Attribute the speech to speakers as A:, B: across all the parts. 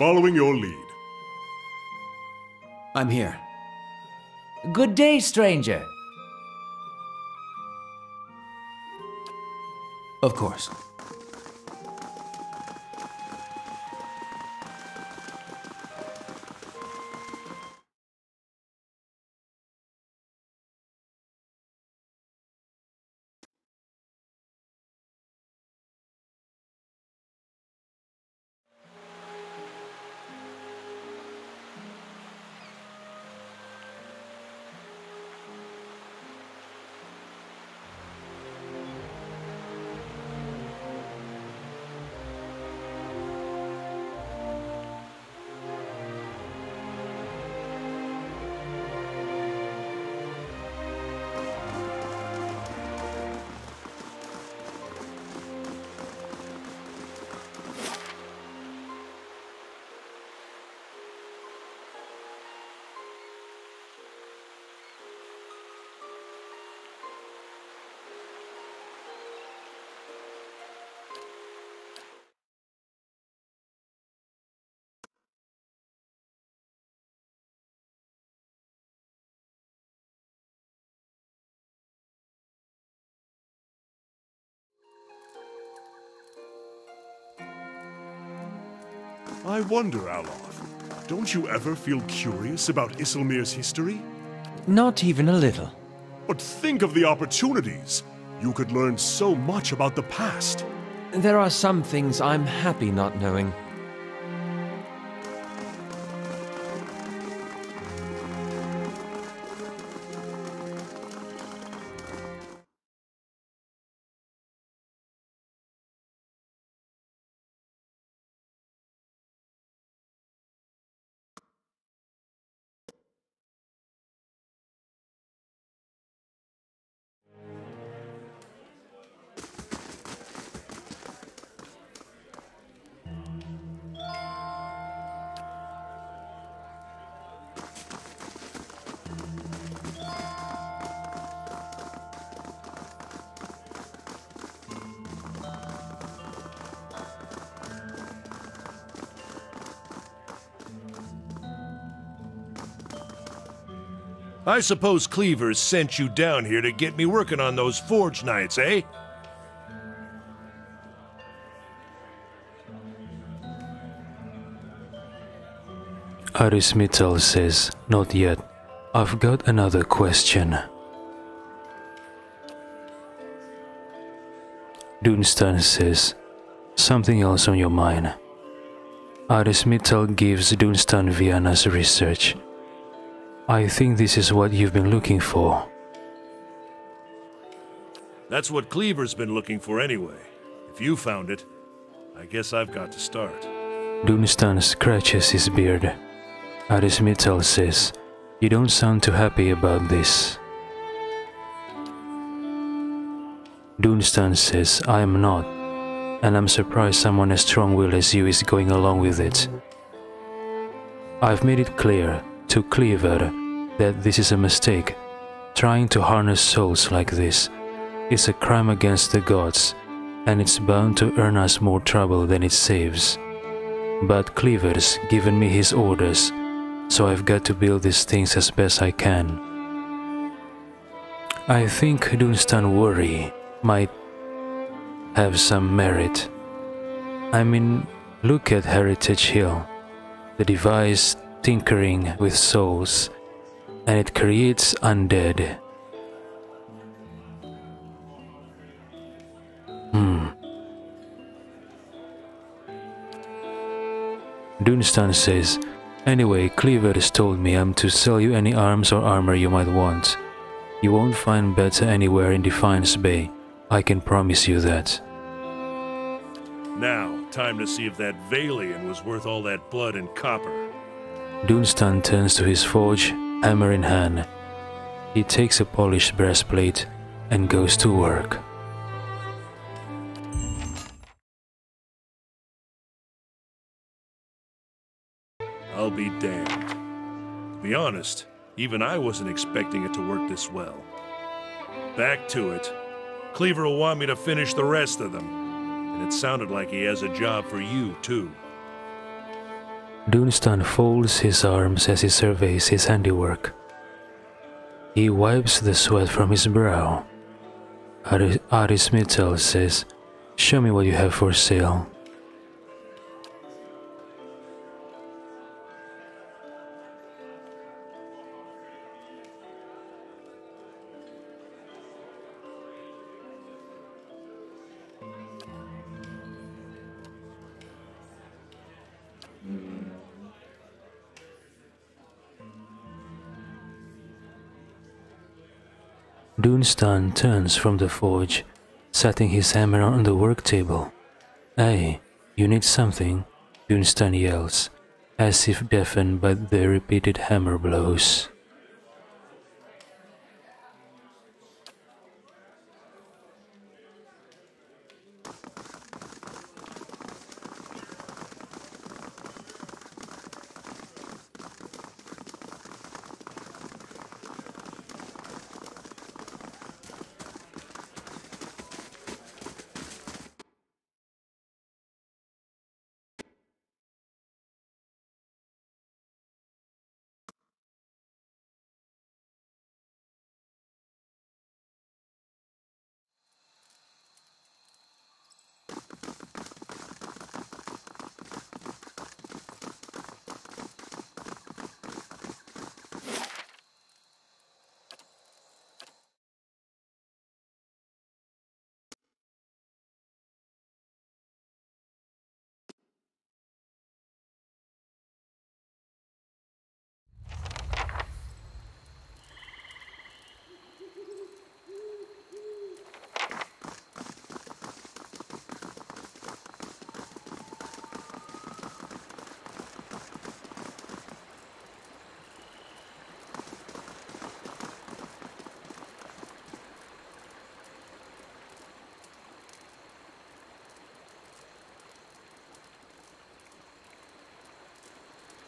A: following your lead.
B: I'm here.
C: Good day, stranger.
B: Of course.
A: I wonder, Aloth, don't you ever feel curious about Isilmir's history?
C: Not even a little.
A: But think of the opportunities. You could learn so much about the past.
C: There are some things I'm happy not knowing.
D: I suppose Cleaver sent you down here to get me working on those forge nights, eh?
E: Arismital says, not yet. I've got another question. Dunstan says, something else on your mind. Arismital gives Dunstan Viana's research. I think this is what you've been looking for.
D: That's what Cleaver's been looking for anyway. If you found it, I guess I've got to start.
E: Dunstan scratches his beard. Arismital says, you don't sound too happy about this. Dunstan says, I am not, and I'm surprised someone as strong-willed as you is going along with it. I've made it clear to Cleaver that this is a mistake. Trying to harness souls like this is a crime against the gods, and it's bound to earn us more trouble than it saves. But Cleaver's given me his orders, so I've got to build these things as best I can. I think Dunstan worry might have some merit. I mean, look at Heritage Hill, the device tinkering with souls, and it creates undead. Dunstan says, anyway, Cleaver has told me I'm to sell you any arms or armor you might want. You won't find better anywhere in Defiance Bay, I can promise you that.
D: Now, time to see if that Valian was worth all that blood and copper.
E: Dunstan turns to his forge, hammer in hand. He takes a polished breastplate and goes to work.
D: I'll be damned. To be honest, even I wasn't expecting it to work this well. Back to it. Cleaver will want me to finish the rest of them. And it sounded like he has a job for you, too.
E: Dunstan folds his arms as he surveys his handiwork. He wipes the sweat from his brow. Arismital says, "Show me what you have for sale." Dunstan turns from the forge, setting his hammer on the work table. "Hey, you need something?" Dunstan yells, as if deafened by the repeated hammer blows.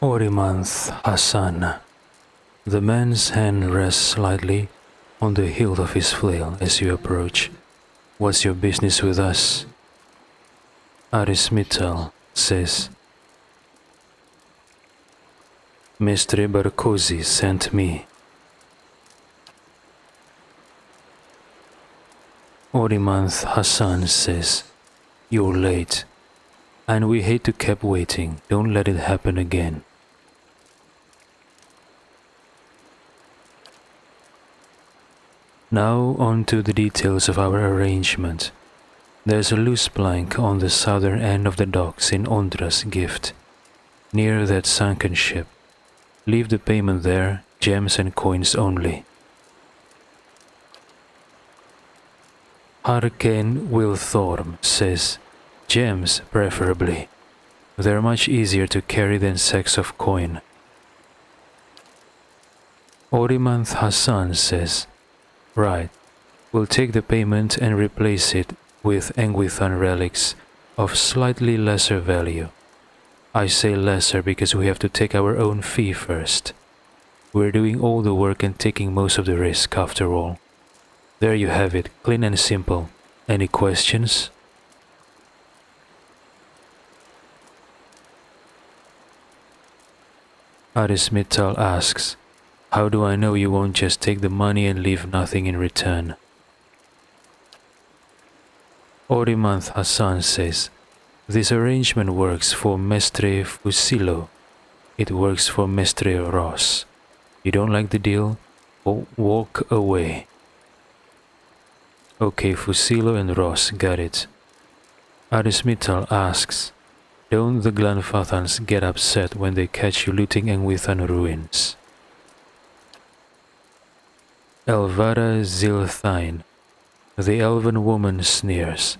E: Orimanth Hassan. The man's hand rests lightly on the hilt of his flail as you approach. "What's your business with us?" Arismital says, "Mestre Barkosi sent me." Orimanth Hassan says, "You're late, and we hate to keep waiting. Don't let it happen again." Now on to the details of our arrangement. There's a loose plank on the southern end of the docks in Ondra's gift, near that sunken ship. Leave the payment there, gems and coins only. Harkane Wilthorm says, "Gems preferably. They're much easier to carry than sacks of coin." Orimanth Hassan says, "Right, we'll take the payment and replace it with Engwithan relics of slightly lesser value. I say lesser because we have to take our own fee first. We're doing all the work and taking most of the risk after all. There you have it, clean and simple. Any questions?" Arismital asks, "How do I know you won't just take the money and leave nothing in return?" Orimanth Hassan says, "This arrangement works for Mestre Fusilo. It works for Mestre Ross. You don't like the deal? Walk away." "Okay, Fusilo and Ross, got it." Arismital asks, "Don't the Glanfathans get upset when they catch you looting Engwithan ruins?" Elvara Zilthine, the elven woman, sneers.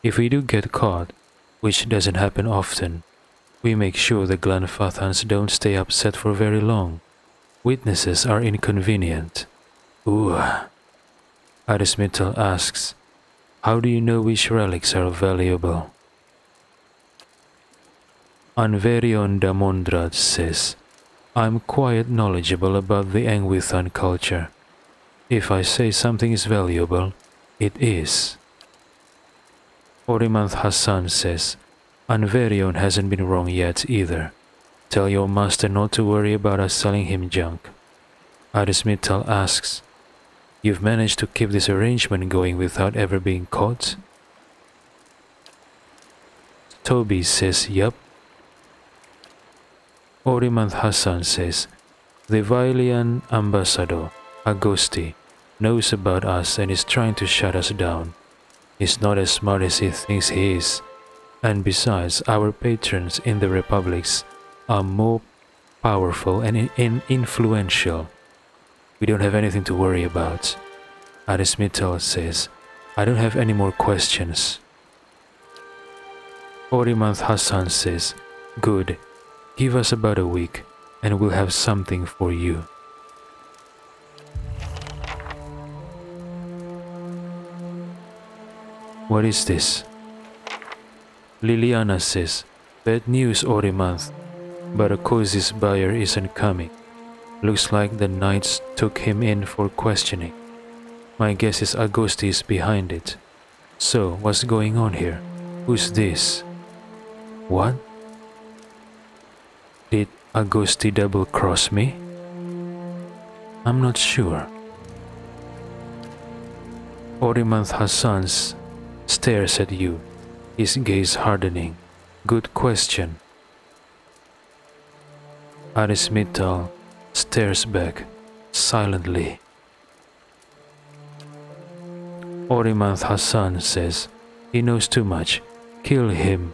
E: "If we do get caught, which doesn't happen often, we make sure the Glanfathans don't stay upset for very long. Witnesses are inconvenient." "Ooh." Arismital asks, "How do you know which relics are valuable?" Anverion Damondrad says, "I'm quite knowledgeable about the Engwithan culture. If I say something is valuable, it is." Orimanth Hassan says, "Anverion hasn't been wrong yet either. Tell your master not to worry about us selling him junk. Adismittal asks, You've managed to keep this arrangement going without ever being caught? Toby says, Yup. Orimanth Hassan says, The Vailian ambassador, Agosti, knows about us and is trying to shut us down. He's not as smart as he thinks he is. And besides, our patrons in the republics are more powerful and influential. We don't have anything to worry about. Adismittal says, I don't have any more questions. Orimanth Hassan says, Good. Give us about a week and we'll have something for you. What is this? Liliana says, Bad news, Orimanth, but Akozi's buyer isn't coming. Looks like the knights took him in for questioning. My guess is Agosti is behind it. So, what's going on here? Who's this? What? Did Agosti double-cross me? I'm not sure. Orimanth Hassan stares at you, his gaze hardening. Good question. Adismittal stares back, silently. Orimanth Hassan says, He knows too much. Kill him.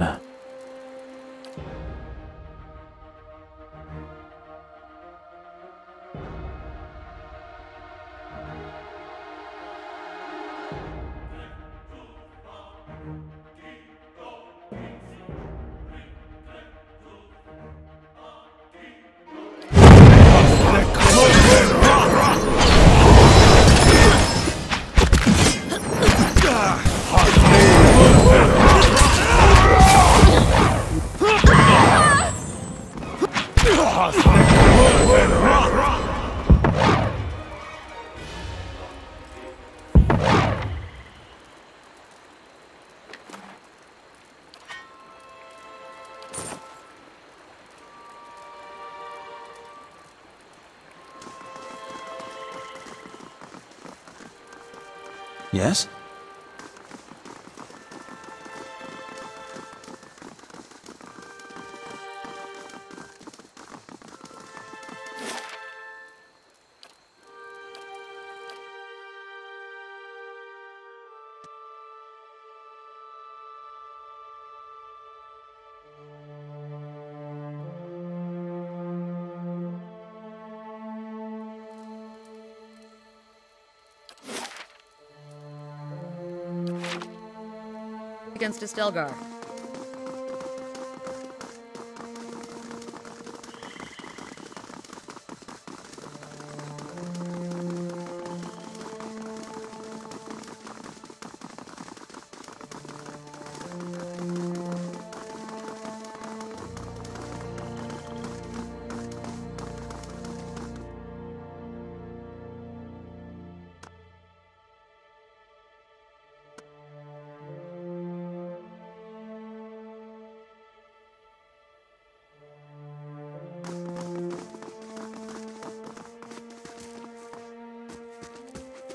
B: Yes?
F: Against Estelgar.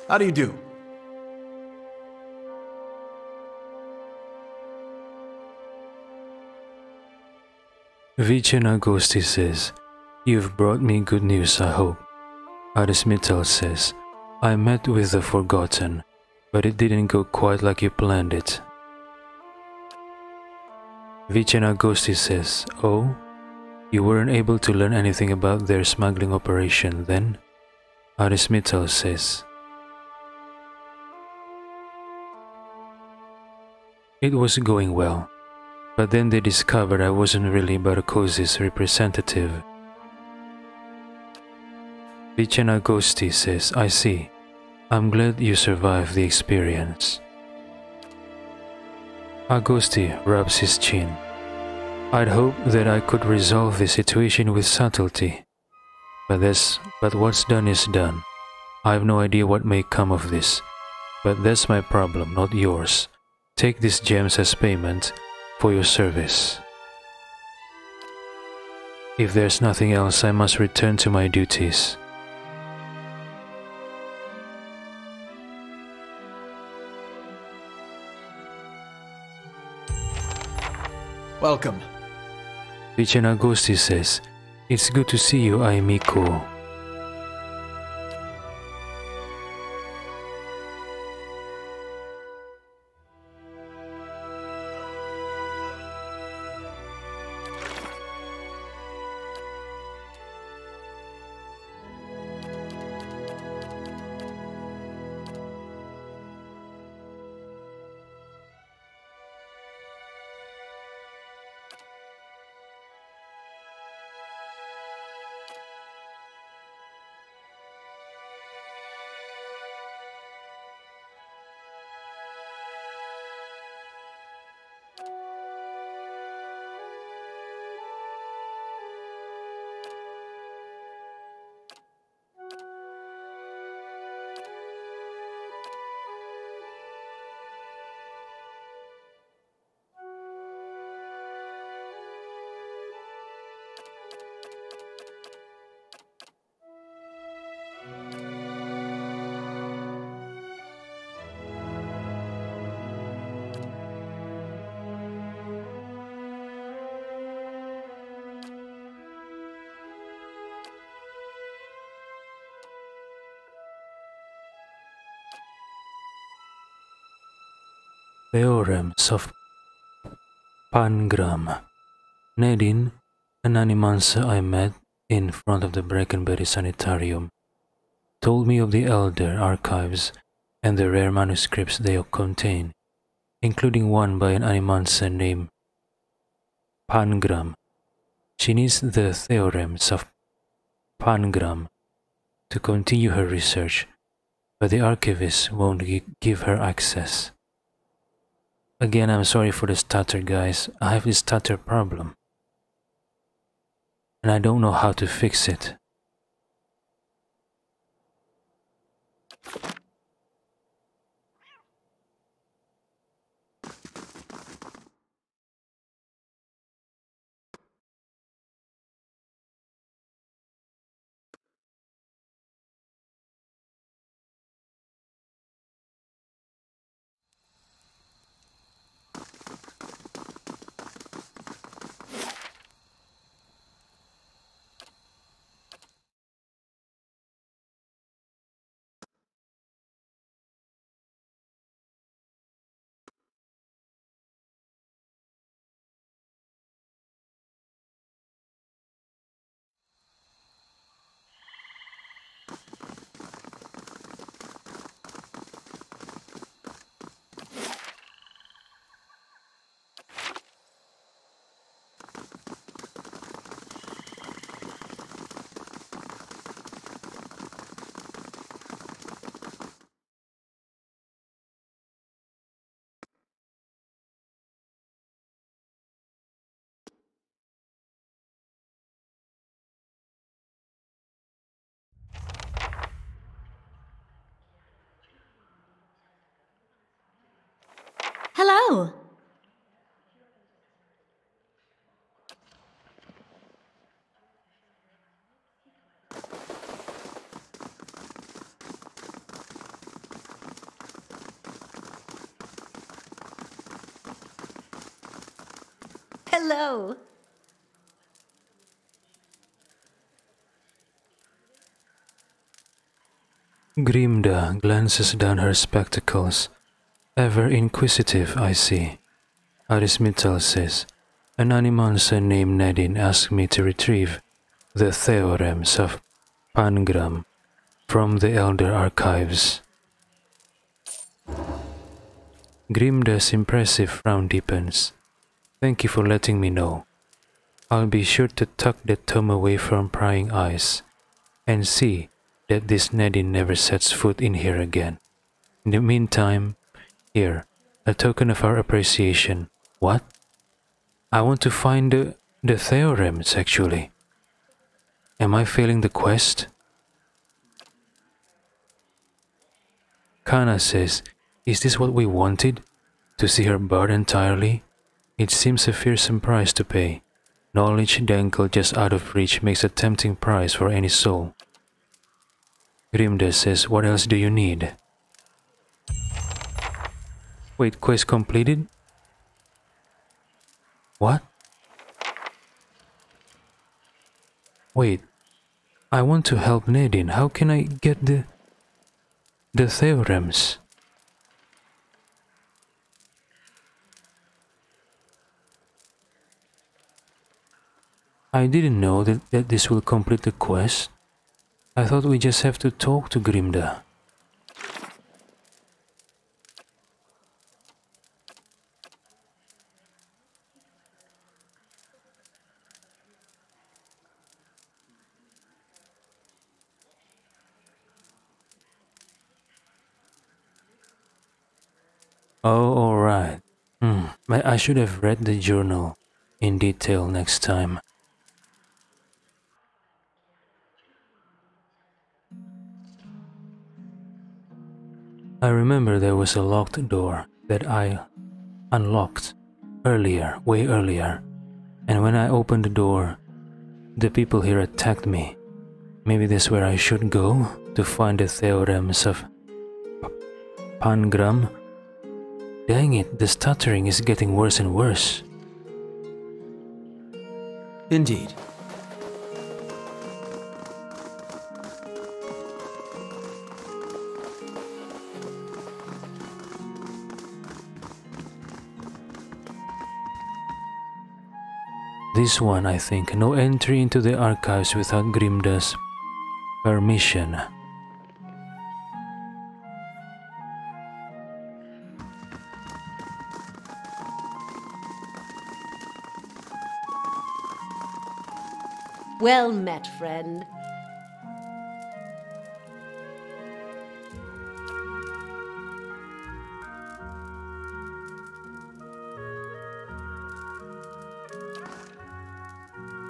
B: How do you do?
E: Vichan Agosti says, You've brought me good news, I hope. Adismittal says, I met with the Forgotten, but it didn't go quite like you planned it. Vichan Agosti says, Oh? You weren't able to learn anything about their smuggling operation then? Adismittal says, It was going well, but then they discovered I wasn't really Barakozi's representative. Vichan Agosti says, I see. I'm glad you survived the experience. Agosti rubs his chin. I'd hoped that I could resolve the situation with subtlety. But what's done is done. I have no idea what may come of this. But that's my problem, not yours. Take these gems as payment for your service. If there's nothing else, I must return to my duties.
B: Welcome.
E: Vichanagosti says, "It's good to see you, Aimiko." Theorems of Pangram. Nadine, an animancer I met in front of the Brackenberry Sanitarium, told me of the Elder archives and the rare manuscripts they contain, including one by an animancer named Pangram. She needs the theorems of Pangram to continue her research, but the archivist won't give her access. Again, I'm sorry for the stutter, guys. I have this stutter problem, and I don't know how to fix it.
F: Hello. Hello.
E: Grimda glances down her spectacles. Ever inquisitive, I see. Arismital says, "An animancer named Nadine asked me to retrieve the theorems of Pangram from the Elder archives." Grimda's impressive frown deepens. "Thank you for letting me know. I'll be sure to tuck that tome away from prying eyes, and see that this Nadine never sets foot in here again. In the meantime, here, a token of our appreciation." What? I want to find the theorems, actually. Am I failing the quest? Kana says, "Is this what we wanted? To see her barred entirely? It seems a fearsome price to pay. Knowledge dangled just out of reach makes a tempting prize for any soul. Grimda says, what else do you need? Wait, quest completed? What? Wait, I want to help Nadine. How can I get the theorems? I didn't know that this will complete the quest. I thought we just have to talk to Grimda. Oh, alright. I should have read the journal in detail next time. I remember there was a locked door that I unlocked earlier, way earlier, and when I opened the door, the people here attacked me. Maybe that's where I should go to find the theorems of Pangram. Dang it, the stuttering is getting worse and worse.
B: Indeed.
E: This one, I think. No entry into the archives without Grimda's permission.
G: Well met, friend.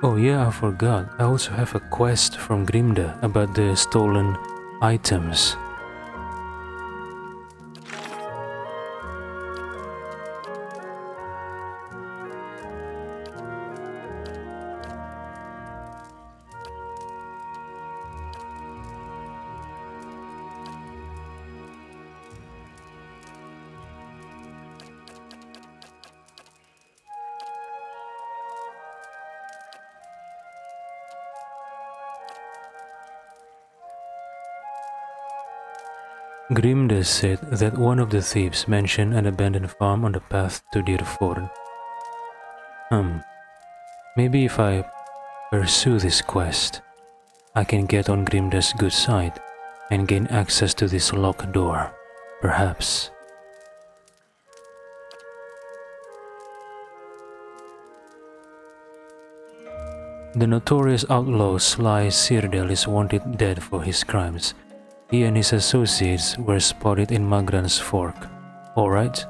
E: Oh yeah, I forgot. I also have a quest from Grimda about the stolen items. Grimda said that one of the thieves mentioned an abandoned farm on the path to Dirford. Maybe if I pursue this quest, I can get on Grimda's good side and gain access to this locked door, perhaps. The notorious outlaw Sly Cyrdiil is wanted dead for his crimes. He and his associates were spotted in Magran's Fork. Alright,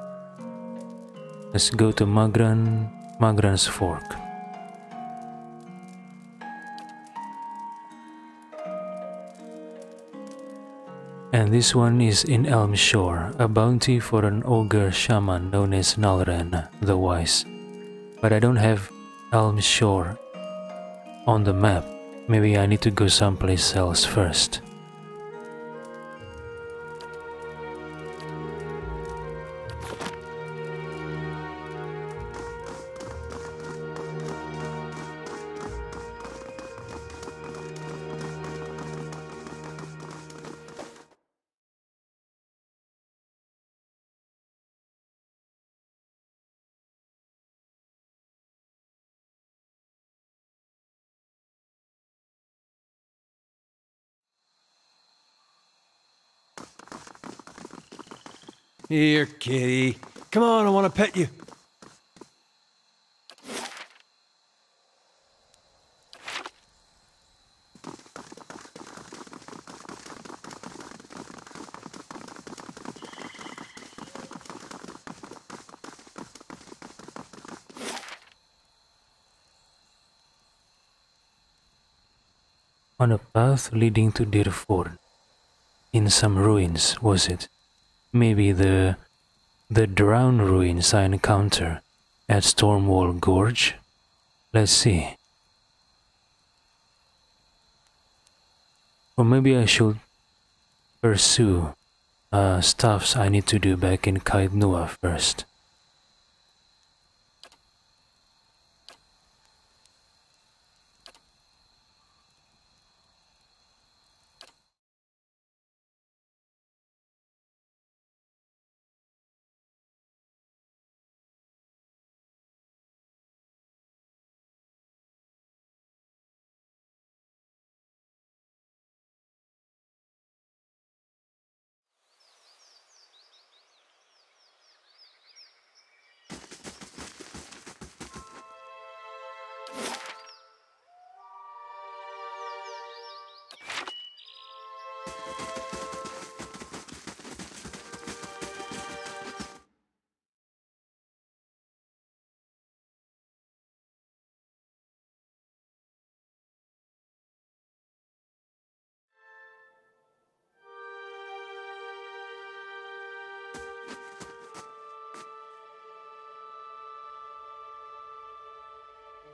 E: let's go to Magran's Fork. And this one is in Elmshore, a bounty for an ogre shaman known as Nalren the Wise. But I don't have Elmshore on the map. Maybe I need to go someplace else first.
B: Here, kitty. Come on, I want to pet you.
E: On a path leading to Dirford. In some ruins, was it? Maybe the drown ruins I encounter at Stormwall Gorge? Let's see. Or maybe I should pursue stuffs I need to do back in Caed first.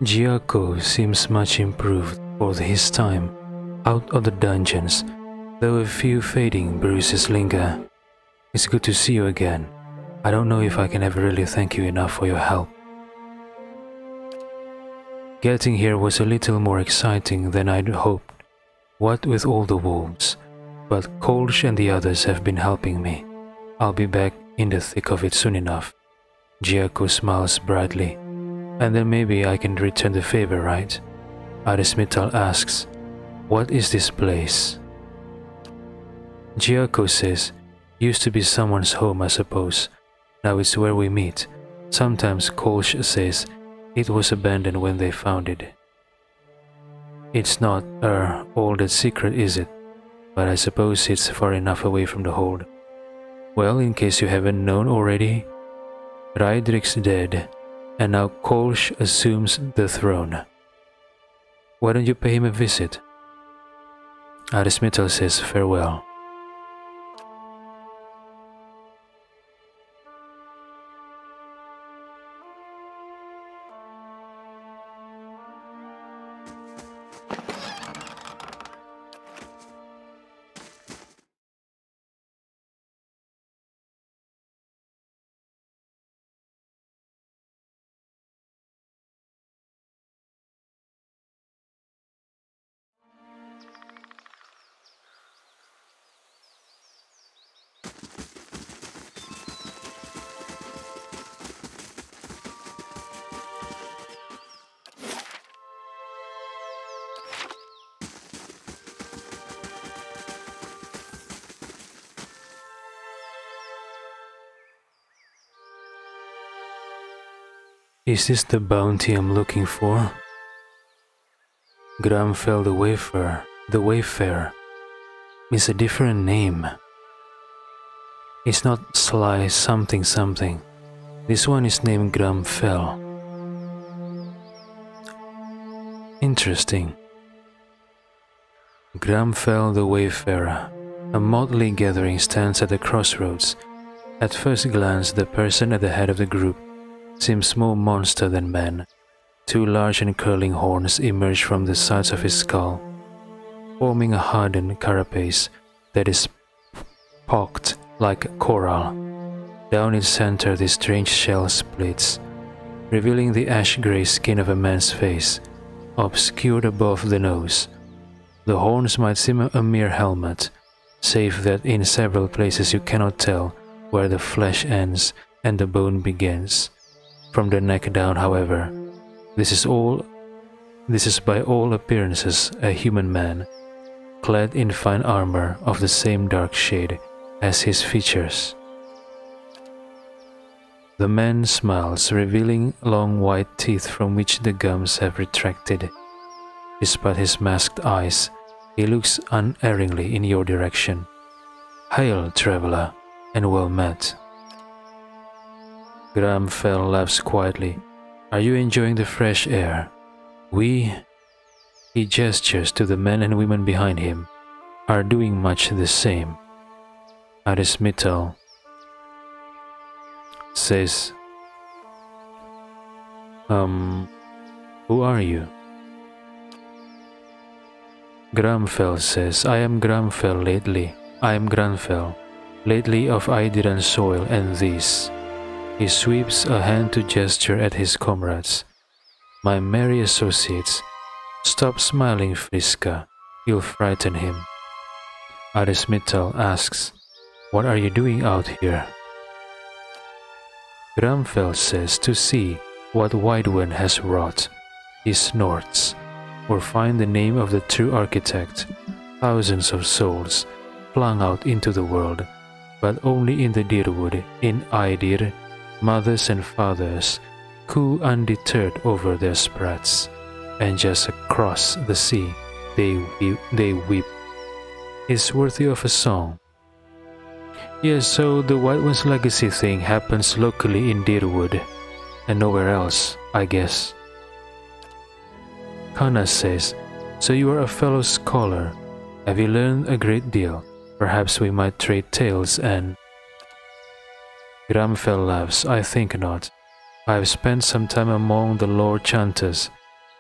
E: Giaco seems much improved for his time out of the dungeons, though a few fading bruises linger. It's good to see you again. I don't know if I can ever really thank you enough for your help. Getting here was a little more exciting than I'd hoped, what with all the wolves, but Kolsch and the others have been helping me. I'll be back in the thick of it soon enough. Giaco smiles brightly. And then maybe I can return the favor, right? Arismital asks, what is this place? Giaco says, used to be someone's home, I suppose. Now it's where we meet. Sometimes Kolsch says, it was abandoned when they found it. It's not, all that secret, is it? But I suppose it's far enough away from the hold. Well, in case you haven't known already, Raedric's dead. And now Kolsch assumes the throne. Why don't you pay him a visit? Arismital says farewell. Is this the bounty I'm looking for? Gramfell the Wayfarer, is a different name. It's not Sly something something. This one is named Gramfell. Interesting. Gramfell the Wayfarer. A motley gathering stands at the crossroads. At first glance, the person at the head of the group seems more monster than man. Two large and curling horns emerge from the sides of his skull, forming a hardened carapace that is pocked like coral. Down its center, the strange shell splits, revealing the ash-gray skin of a man's face, obscured above the nose. The horns might seem a mere helmet, save that in several places you cannot tell where the flesh ends and the bone begins. From the neck down, however, this is by all appearances a human man, clad in fine armor of the same dark shade as his features. The man smiles, revealing long white teeth from which the gums have retracted. Despite his masked eyes, he looks unerringly in your direction. Hail, traveler, and well met. Gramfell laughs quietly. Are you enjoying the fresh air? We, he gestures to the men and women behind him, are doing much the same. Arismital says, Who are you? Gramfell says, I am Gramfell lately. I am Granfell, lately of Idiran soil and this. He sweeps a hand to gesture at his comrades. My merry associates, stop smiling, Friska. You'll frighten him. Arismittal asks, what are you doing out here? Gramfell says, to see what White One has wrought. He snorts, or find the name of the true architect, thousands of souls flung out into the world, but only in the Dirwood, in Idir, mothers and fathers, coo undeterred over their sprats, and just across the sea they weep. Is worthy of a song. Yes, so the White One's legacy thing happens locally in Dirwood, and nowhere else, I guess. Kana says, so you are a fellow scholar. Have you learned a great deal? Perhaps we might trade tales and... Gramfell laughs, I think not. I have spent some time among the Lord Chanters.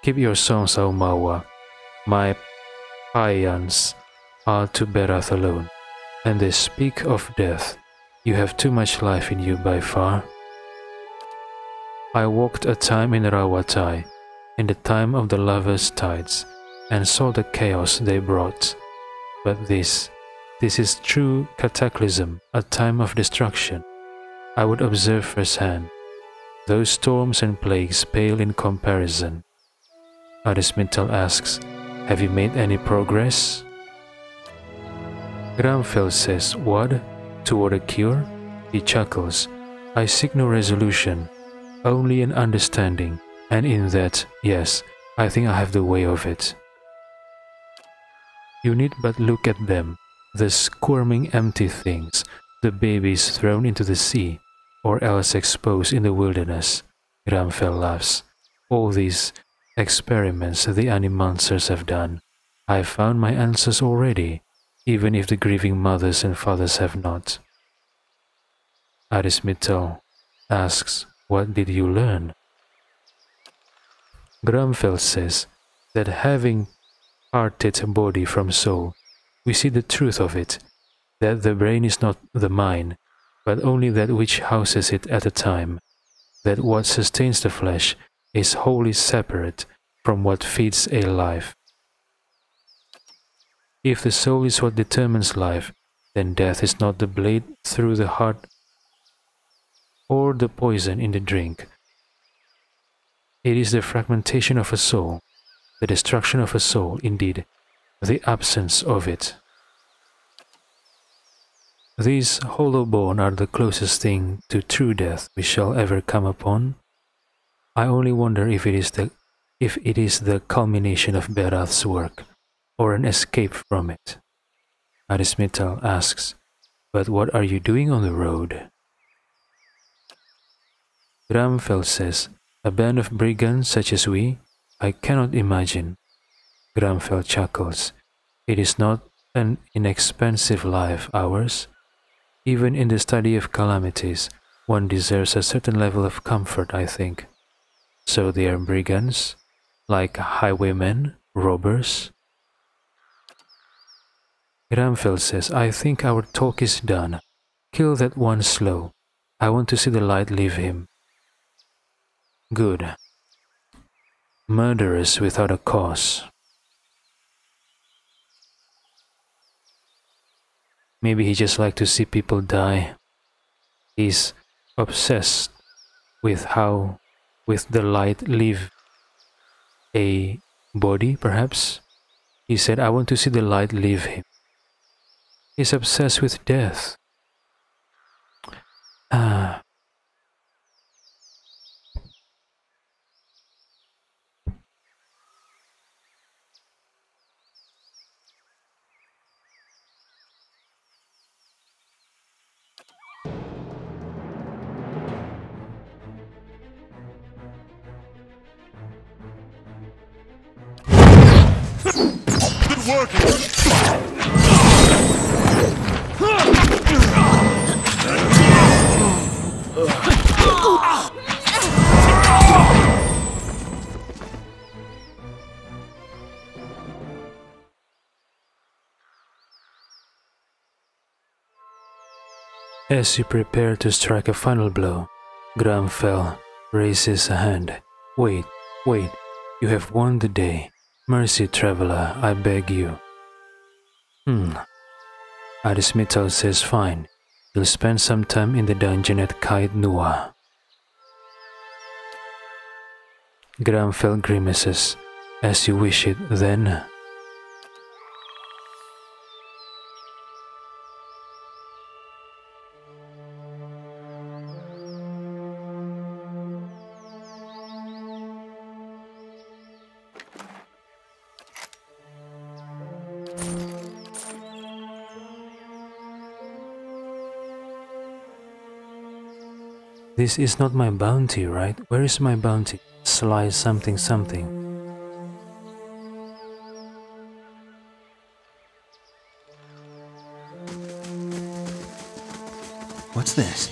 E: Keep your songs, Aumawa. My Payans are to Berath alone, and they speak of death. You have too much life in you by far. I walked a time in Rawatai, in the time of the lovers' tides, and saw the chaos they brought. But this is true cataclysm, a time of destruction. I would observe firsthand. Those storms and plagues pale in comparison. Arismittal asks, have you made any progress? Gramfell says, what? Toward a cure? He chuckles. I seek no resolution, only an understanding, and in that, yes, I think I have the way of it. You need but look at them, the squirming empty things, the babies thrown into the sea, or else exposed in the wilderness. Gramfell laughs. All these experiments the animancers have done, I have found my answers already, even if the grieving mothers and fathers have not. Arismittal asks, what did you learn? Gramfell says that having parted body from soul, we see the truth of it, that the brain is not the mind, but only that which houses it at a time, that what sustains the flesh is wholly separate from what feeds a life. If the soul is what determines life, then death is not the blade through the heart or the poison in the drink. It is the fragmentation of a soul, the destruction of a soul, indeed, the absence of it. These hollow bone are the closest thing to true death we shall ever come upon. I only wonder if it is the culmination of Berath's work, or an escape from it. Arismittal asks, but what are you doing on the road? Gramfell says, a band of brigands such as we, I cannot imagine. Gramfell chuckles. It is not an inexpensive life, ours. Even in the study of calamities, one deserves a certain level of comfort, I think. So they are brigands, like highwaymen, robbers. Gramfell says, I think our talk is done. Kill that one slow. I want to see the light leave him. Good. Murderers without a cause. Maybe he just likes to see people die. He's obsessed with the light leave a body, perhaps. He said, I want to see the light leave him. He's obsessed with death.
A: Good work!
E: As you prepare to strike a final blow, Gramfell raises a hand. Wait, wait, you have won the day. Mercy, traveler, I beg you. Adismittal says fine. You'll spend some time in the dungeon at Caed. Gramfell grimaces. As you wish it, then. This is not my bounty, right? Where is my bounty? Sly something something.
B: What's this?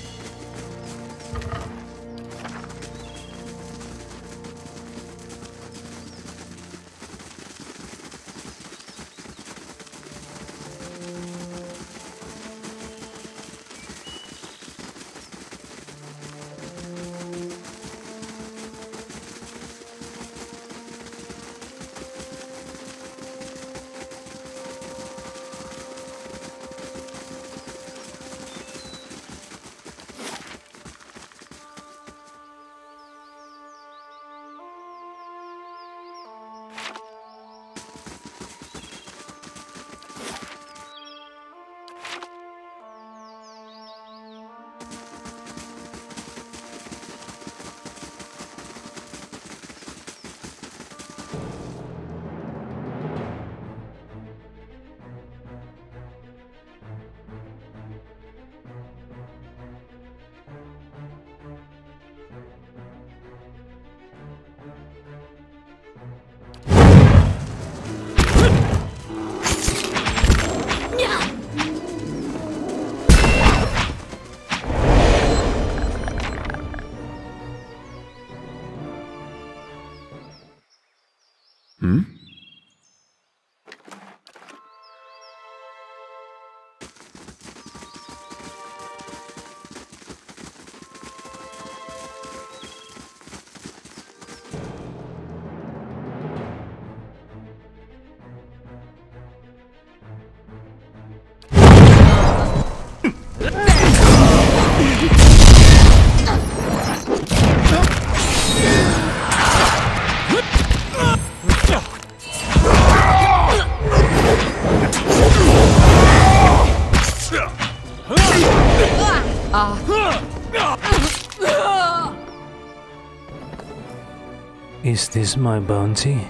E: Is this my bounty?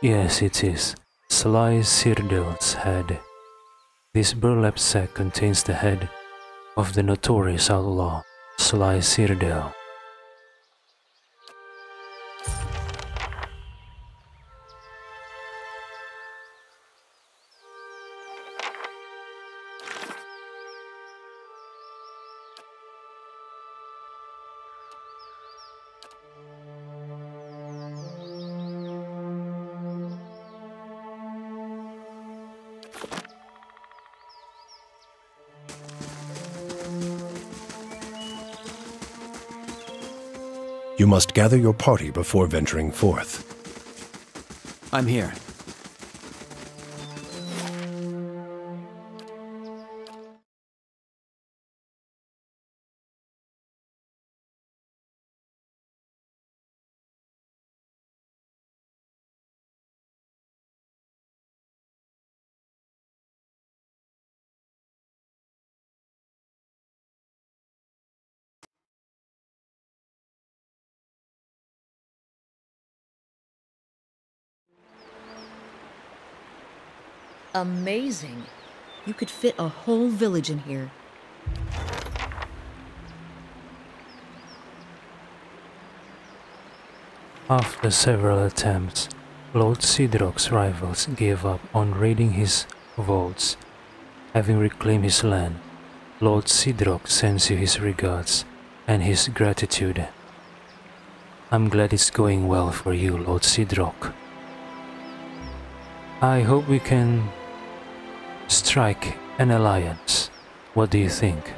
E: Yes, it is. Sly Cyrdail's head. This burlap sack contains the head of the notorious outlaw, Sly Cyrdail.
G: You must gather your party before venturing forth.
B: I'm here.
F: Amazing. You could fit a whole village in here.
E: After several attempts, Lord Cydroc's rivals gave up on raiding his vaults. Having reclaimed his land, Lord Cydroc sends you his regards and his gratitude. I'm glad it's going well for you, Lord Sidrock. I hope we can strike an alliance. What do you think?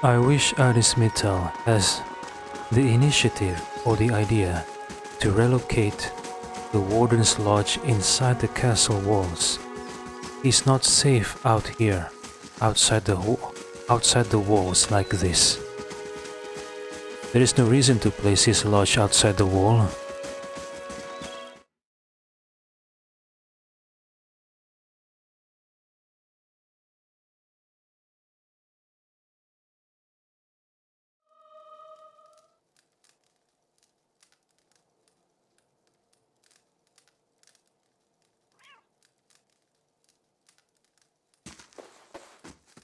E: I wish Arismital has the initiative or the idea to relocate the Warden's Lodge inside the castle walls. He's not safe out here, outside the walls like this. There is no reason to place his lodge outside the wall.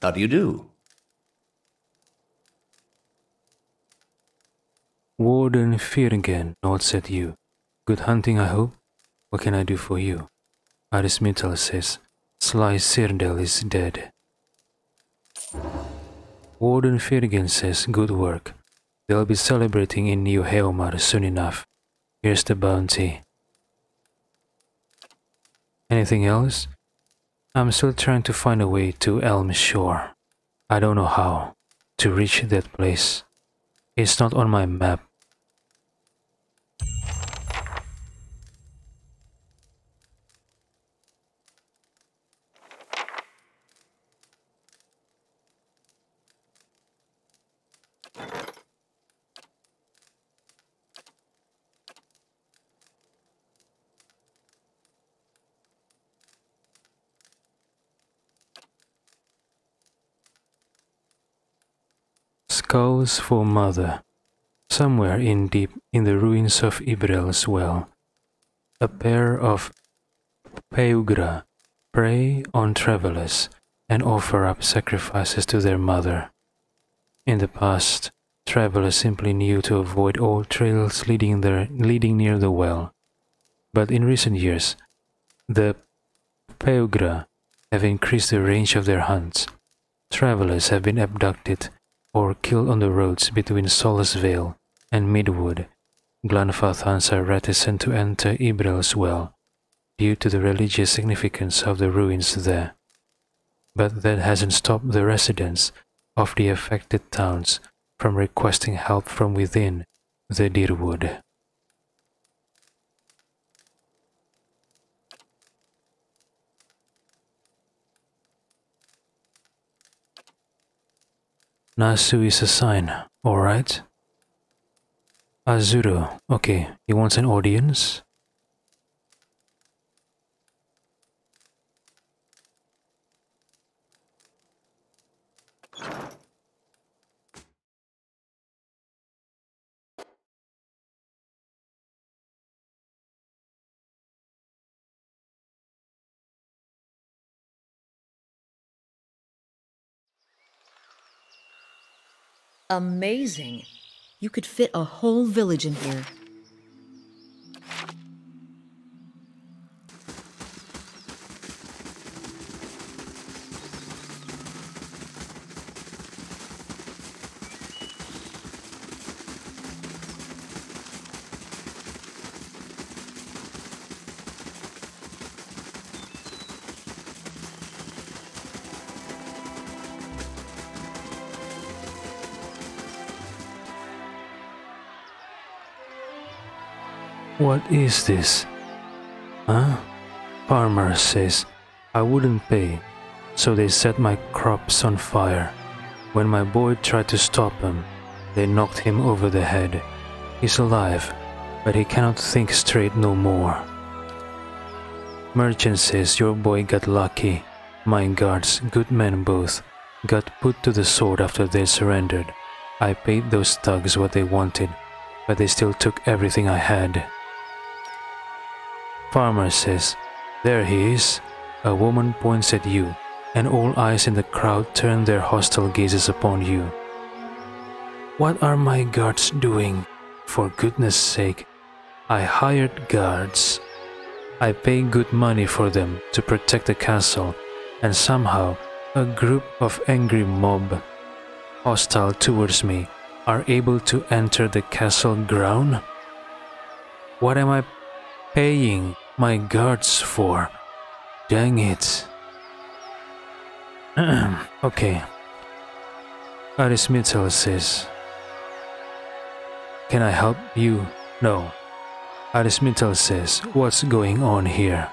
H: How do you do?
E: Warden Firgen nods at you. Good hunting, I hope. What can I do for you? Arismital says, Sly Sirdel is dead. Warden Firgen says, good work. They'll be celebrating in New Heomar soon enough. Here's the bounty. Anything else? I'm still trying to find a way to Elm Shore. I don't know how to reach that place. It's not on my map. Skulls for Mother. Somewhere in deep in the ruins of Ibrel's well, a pair of Peugra prey on travelers and offer up sacrifices to their mother. In the past, travelers simply knew to avoid all trails leading near the well, but in recent years, the Peugra have increased the range of their hunts. Travelers have been abducted or killed on the roads between Solace Vale and Midwood. Glanfathans are reticent to enter Ibrel's well due to the religious significance of the ruins there. But that hasn't stopped the residents of the affected towns from requesting help from within the Deerwood. Nasu is a sign, alright? Azuro, okay, he wants an audience?
F: Amazing. You could fit a whole village in here.
E: What is this? Huh? Farmer says I wouldn't pay, so they set my crops on fire. When my boy tried to stop them, they knocked him over the head. He's alive, but he cannot think straight no more. Merchant says your boy got lucky. Mine guards, good men both, got put to the sword after they surrendered. I paid those thugs what they wanted, but they still took everything I had. Farmer says, "There he is." A woman points at you, and all eyes in the crowd turn their hostile gazes upon you. What are my guards doing? For goodness sake, I hired guards. I pay good money for them to protect the castle, and somehow a group of angry mob, hostile towards me, are able to enter the castle ground? What am I paying my guards for? Dang it. Okay. Arismital says, "Can I help you?" No. Arismital says, "What's going on here?"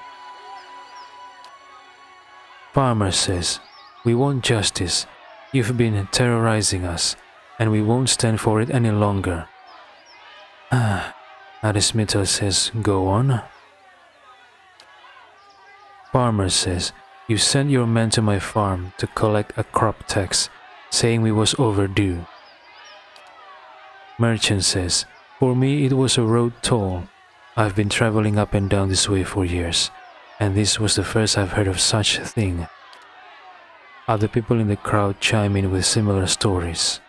E: Farmer says, "We want justice. You've been terrorizing us, and we won't stand for it any longer." Arismital says, "Go on." Farmer says, "You sent your men to my farm to collect a crop tax, saying we was overdue." Merchant says, "For me it was a road toll. I've been traveling up and down this way for years, and this was the first I've heard of such a thing." Other people in the crowd chime in with similar stories.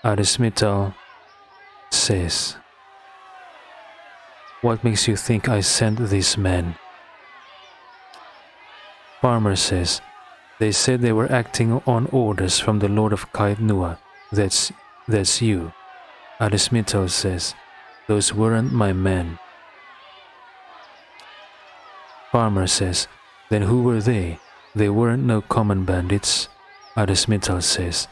E: Arismital says, "What makes you think I sent these men?" Farmer says, "They said they were acting on orders from the Lord of Caed. That's you." Arismital says, "Those weren't my men." Farmer says, "Then who were they? They weren't no common bandits." Arismital says,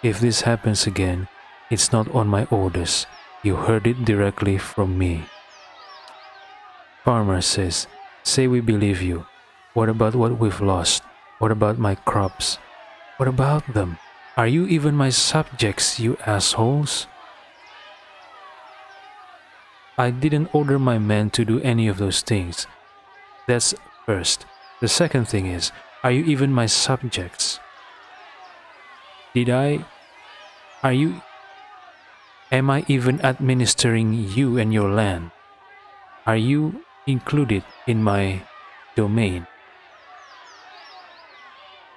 E: "If this happens again, it's not on my orders. You heard it directly from me." Farmer says, "Say we believe you. What about what we've lost? What about my crops? What about them? Are you even my subjects, you assholes?" "I didn't order my men to do any of those things. That's first. The second thing is, are you even my subjects? Am I even administering you and your land? Are you included in my domain?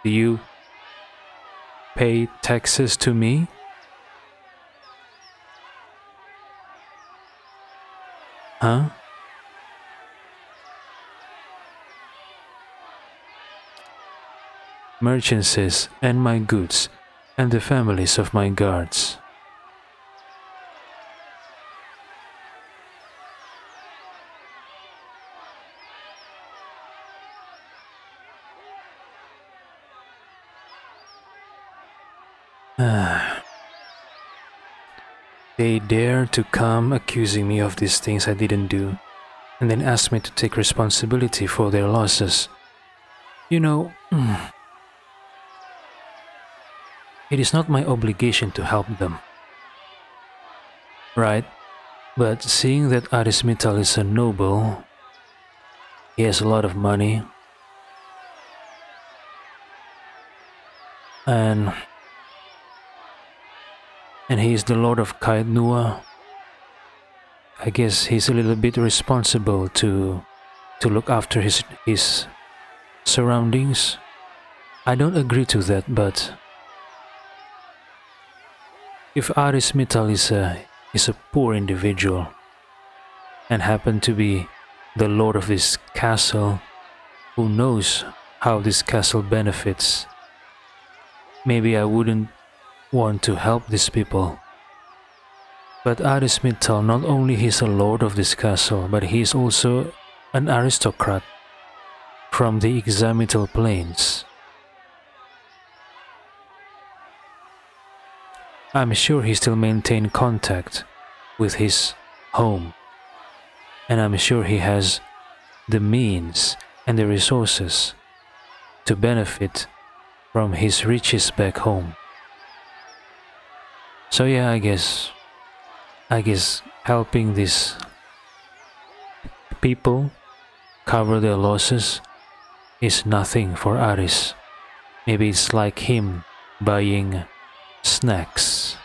E: Do you pay taxes to me?" Huh? Merchant says, "And my goods, and the families of my guards." They dare to come accusing me of these things I didn't do, and then ask me to take responsibility for their losses. You know, it is not my obligation to help them. Right? But seeing that Arismital is a noble, he has a lot of money, and he is the Lord of Caed. I guess he's a little bit responsible to look after his surroundings. I don't agree to that, but if Arismital is a poor individual and happen to be the lord of this castle, who knows how this castle benefits, maybe I wouldn't want to help these people. But Arismital, not only he's a lord of this castle, but he is also an aristocrat from the Examital Plains. I'm sure he still maintains contact with his home, and I'm sure he has the means and the resources to benefit from his riches back home. So yeah, I guess helping these people cover their losses is nothing for Aris. Maybe it's like him buying snacks.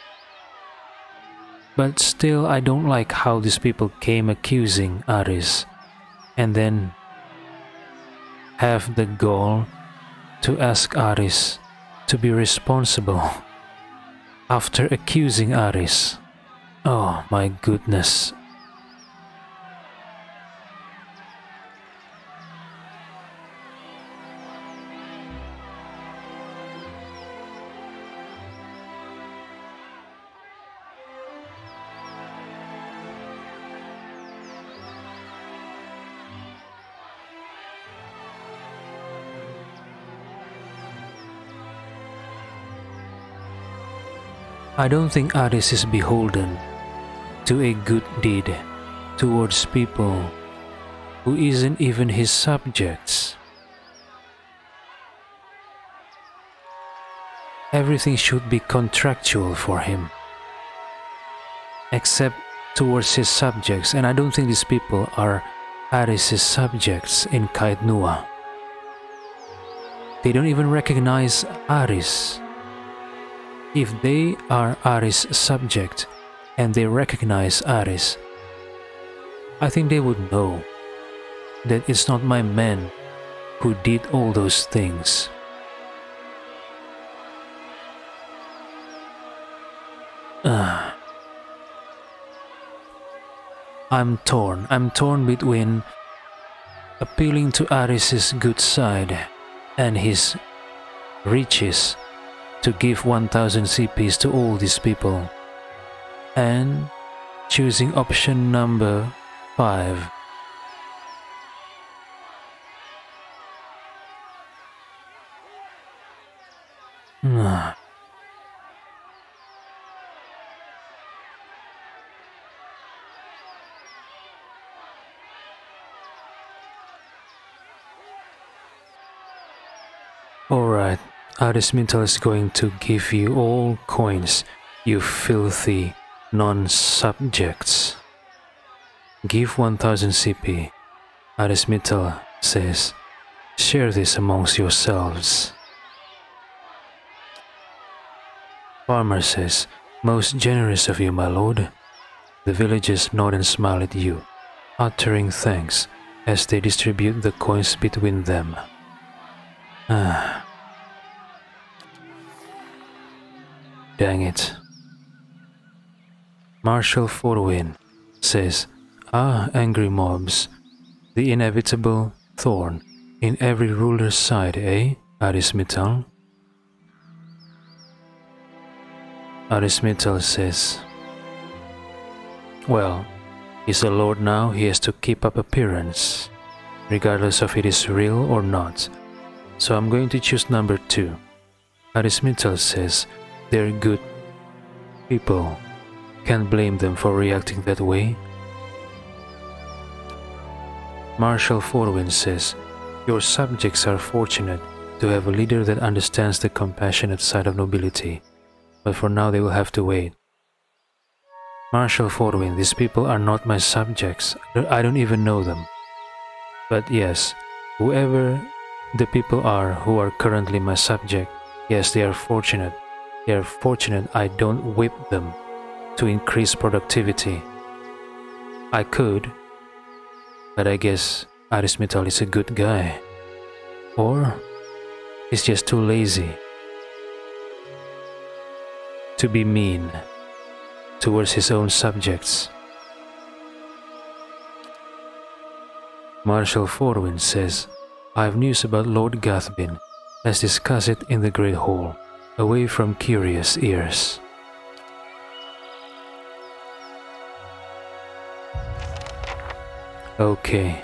E: But still, I don't like how these people came accusing Aris and then have the gall to ask Aris to be responsible after accusing Aris. Oh my goodness. I don't think Aris is beholden to a good deed towards people who isn't even his subjects. Everything should be contractual for him, except towards his subjects, and I don't think these people are Aris's subjects in Caed Nua. They don't even recognize Aris. If they are Aris' subject and they recognize Aris, I think they would know that it's not my men who did all those things. I'm torn between appealing to Aris' good side and his riches to give 1000 CPs to all these people, and choosing option number 5. Alright, Aris Mintal is going to give you all coins, you filthy non-subjects. Give 1000 CP. Aris Mintal says, share this amongst yourselves. Farmer says, most generous of you, my lord. The villagers nod and smile at you, uttering thanks as they distribute the coins between them. Dang it. Marshal Forwin says, angry mobs, the inevitable thorn in every ruler's side, eh, Aris Mittal? Aris Mittal says, well, he's a lord now, he has to keep up appearance, regardless of it is real or not. So I'm going to choose number 2. Aris Mittal says, they're good people. Can't blame them for reacting that way. Marshal Forwin says, your subjects are fortunate to have a leader that understands the compassionate side of nobility, but for now they will have to wait. Marshal Forwin, these people are not my subjects. I don't even know them. But yes, whoever the people are who are currently my subject, yes, they are fortunate. They are fortunate I don't whip them to increase productivity. I could, but I guess Aris Mittal is a good guy. Or he's just too lazy to be mean towards his own subjects. Marshal Forwin says, I have news about Lord Gathbin. Let's discuss it in the Great Hall, away from curious ears. Okay.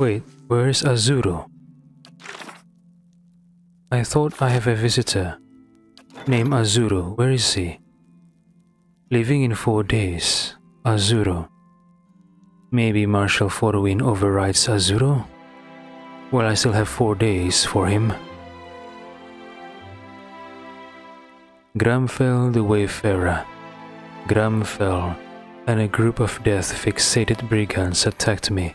E: Wait, where's Azuro? I thought I have a visitor named Azuro. Where is he? Leaving in 4 days. Azuro. Maybe Marshal Forwin overrides Azuro? Well, I still have 4 days for him. Gramfell the Wayfarer. Gramfell and a group of death-fixated brigands attacked me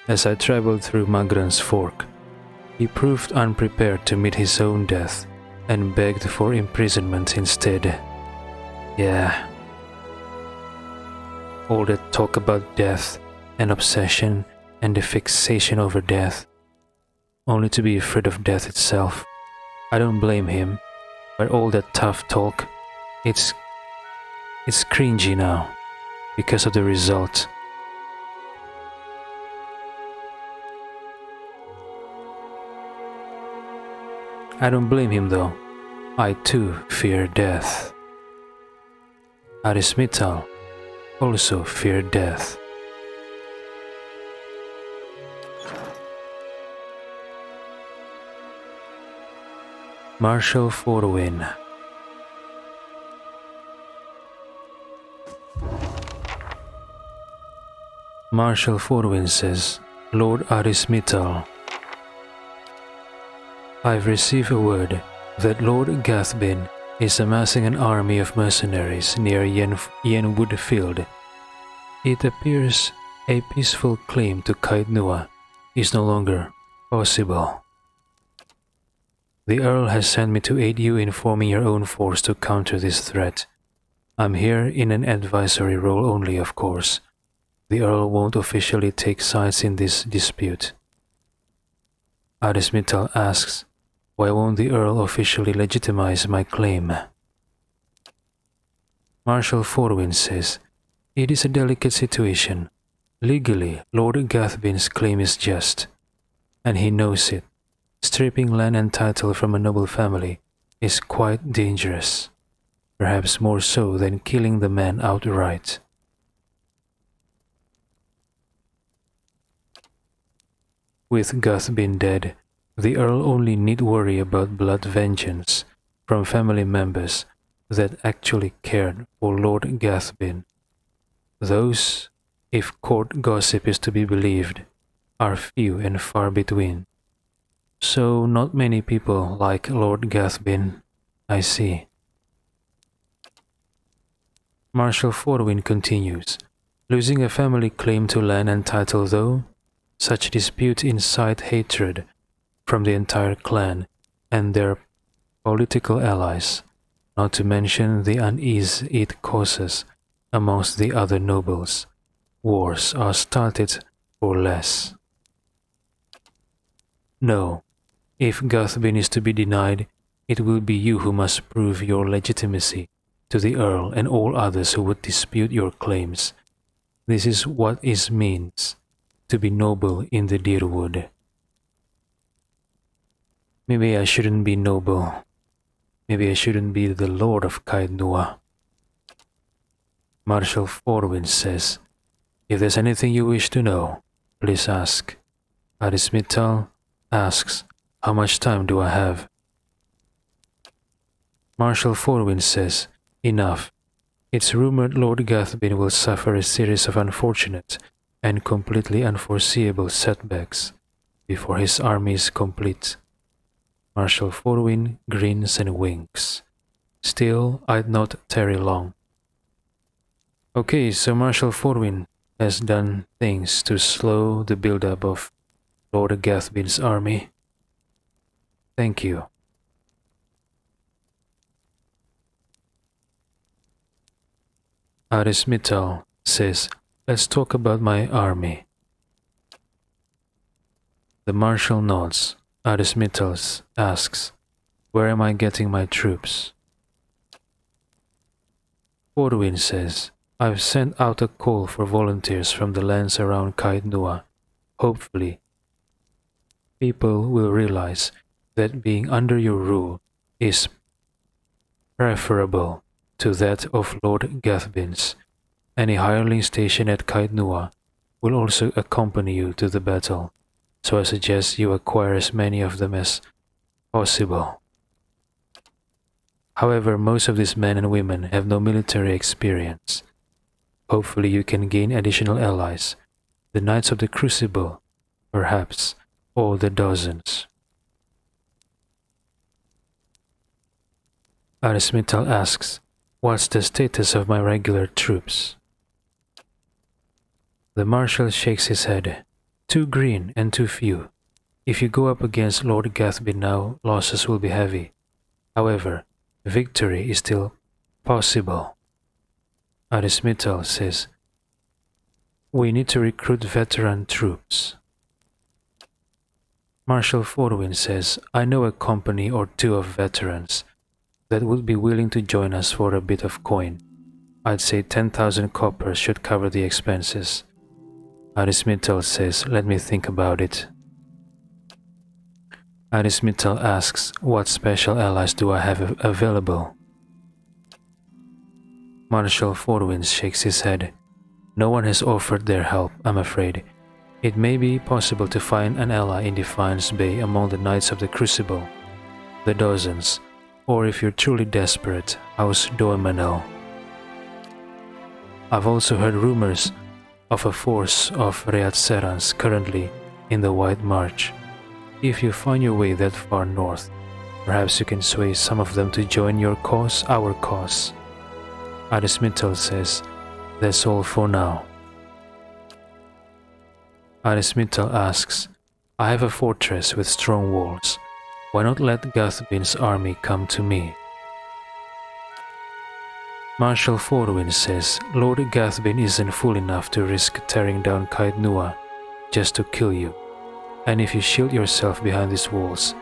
E: as I traveled through Magran's Fork. He proved unprepared to meet his own death and begged for imprisonment instead. Yeah. All that talk about death and obsession and the fixation over death, only to be afraid of death itself. I don't blame him, but all that tough talk, it's cringy now because of the result. I don't blame him though. I too fear death. Arismital also feared death. Marshal Forwin. Marshal Forwin says, Lord Arismital, I've received a word that Lord Gathbin is amassing an army of mercenaries near Yenwood Field. It appears a peaceful claim to Caed is no longer possible. The Earl has sent me to aid you in forming your own force to counter this threat. I'm here in an advisory role only, of course. The Earl won't officially take sides in this dispute. Arismital asks, why won't the Earl officially legitimize my claim? Marshal Forwin says, it is a delicate situation. Legally, Lord Gathbin's claim is just, and he knows it. Stripping land and title from a noble family is quite dangerous, perhaps more so than killing the man outright. With Gathbin dead, the Earl only need worry about blood vengeance from family members that actually cared for Lord Gathbin. Those, if court gossip is to be believed, are few and far between. So not many people like Lord Gathbin, I see. Marshal Forwin continues, losing a family claim to land and title though, such dispute incite hatred from the entire clan and their political allies, not to mention the unease it causes amongst the other nobles. Wars are started for less. No, if Gathbin is to be denied, it will be you who must prove your legitimacy to the Earl and all others who would dispute your claims. This is what it means to be noble in the Deerwood. Maybe I shouldn't be noble. Maybe I shouldn't be the Lord of Caed. Marshal Forwin says, if there's anything you wish to know, please ask. Arismital asks, how much time do I have? Marshal Forwin says, enough. It's rumored Lord Gathbin will suffer a series of unfortunate and completely unforeseeable setbacks before his army is complete. Marshal Forwin grins and winks. Still, I'd not tarry long. Okay, so Marshal Forwin has done things to slow the build-up of Lord Gathbin's army. Thank you. Arismital says, let's talk about my army. The Marshal nods. Arismital asks, where am I getting my troops? Forwin says, I've sent out a call for volunteers from the lands around Caed. Hopefully, people will realize that being under your rule is preferable to that of Lord Gathbin's. Any hireling stationed at Caed will also accompany you to the battle, so I suggest you acquire as many of them as possible. However, most of these men and women have no military experience. Hopefully you can gain additional allies, the Knights of the Crucible, perhaps, or the dozens. Arismetal asks, what's the status of my regular troops? The Marshal shakes his head. Too green and too few. If you go up against Lord Gathby now, losses will be heavy. However, victory is still possible. Arismetal says, we need to recruit veteran troops. Marshal Forwin says, I know a company or two of veterans that would be willing to join us for a bit of coin. I'd say 10,000 coppers should cover the expenses. Arismetal says, let me think about it. Arismetal asks, what special allies do I have available? Marshal Forwin shakes his head. No one has offered their help, I'm afraid. It may be possible to find an ally in Defiance Bay among the Knights of the Crucible, the dozens, or if you're truly desperate, House Doemanel. I've also heard rumors of a force of Reatserans currently in the White March. If you find your way that far north, perhaps you can sway some of them to join your cause, our cause. Arismetal says, that's all for now. Arismetal asks, I have a fortress with strong walls. Why not let Gathbin's army come to me? Marshal Forwin says, Lord Gathbin isn't fool enough to risk tearing down Caed Nua just to kill you. And if you shield yourself behind these walls,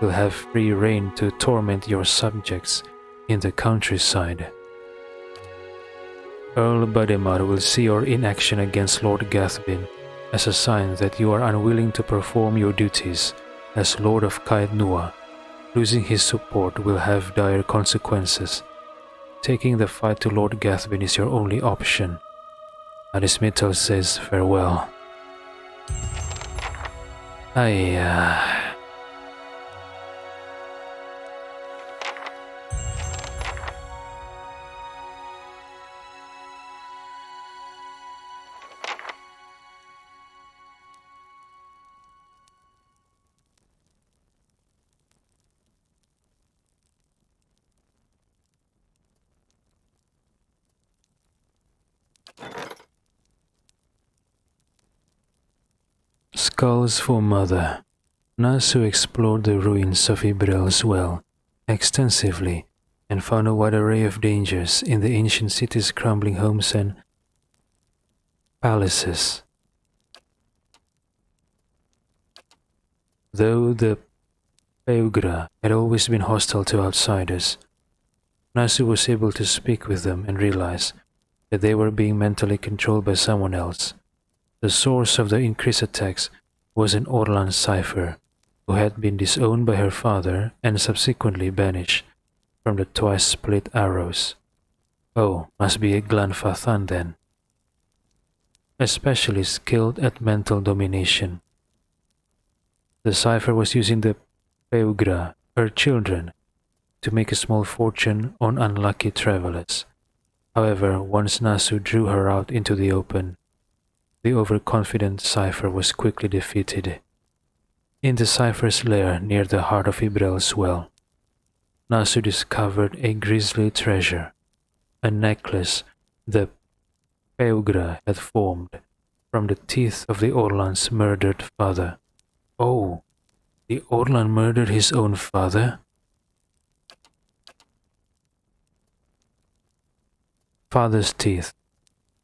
E: you'll have free rein to torment your subjects in the countryside. Earl Bademar will see your inaction against Lord Gathbin as a sign that you are unwilling to perform your duties as Lord of Caed Nua. Losing his support will have dire consequences. Taking the fight to Lord Gathbin is your only option. Arismetal says farewell. Skulls for Mother. Nasu explored the ruins of Ibrel's Well extensively and found a wide array of dangers in the ancient city's crumbling homes and palaces. Though the Peugra had always been hostile to outsiders, Nasu was able to speak with them and realize that they were being mentally controlled by someone else. The source of the increased attacks was an Orlan cipher, who had been disowned by her father and subsequently banished from the twice-split arrows. Oh, must be a Glanfathan then. Especially skilled at mental domination. The cipher was using the Peugra, her children, to make a small fortune on unlucky travelers. However, once Nasu drew her out into the open, the overconfident cipher was quickly defeated. In the cipher's lair near the heart of Ibrel's Well, Nasu discovered a grisly treasure, a necklace the Peugra had formed from the teeth of the Orlan's murdered father. Oh, the Orlan murdered his own father? Father's teeth.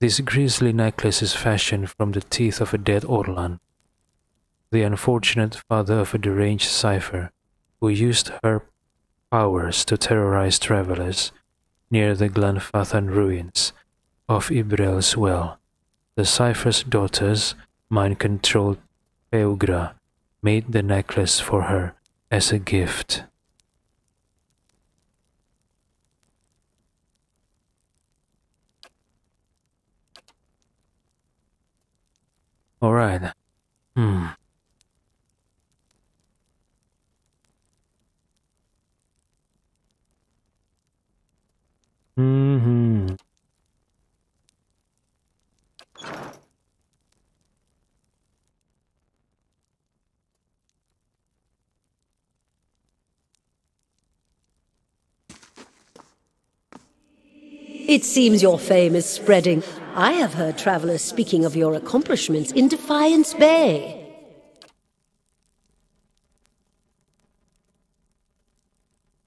E: This grisly necklace is fashioned from the teeth of a dead Orlan, the unfortunate father of a deranged cipher who used her powers to terrorize travelers near the Glanfathan ruins of Ibrel's Well. The cipher's daughters, mind-controlled Peugra, made the necklace for her as a gift. Alright.
I: It seems your fame is spreading. I have heard travelers speaking of your accomplishments in Defiance Bay.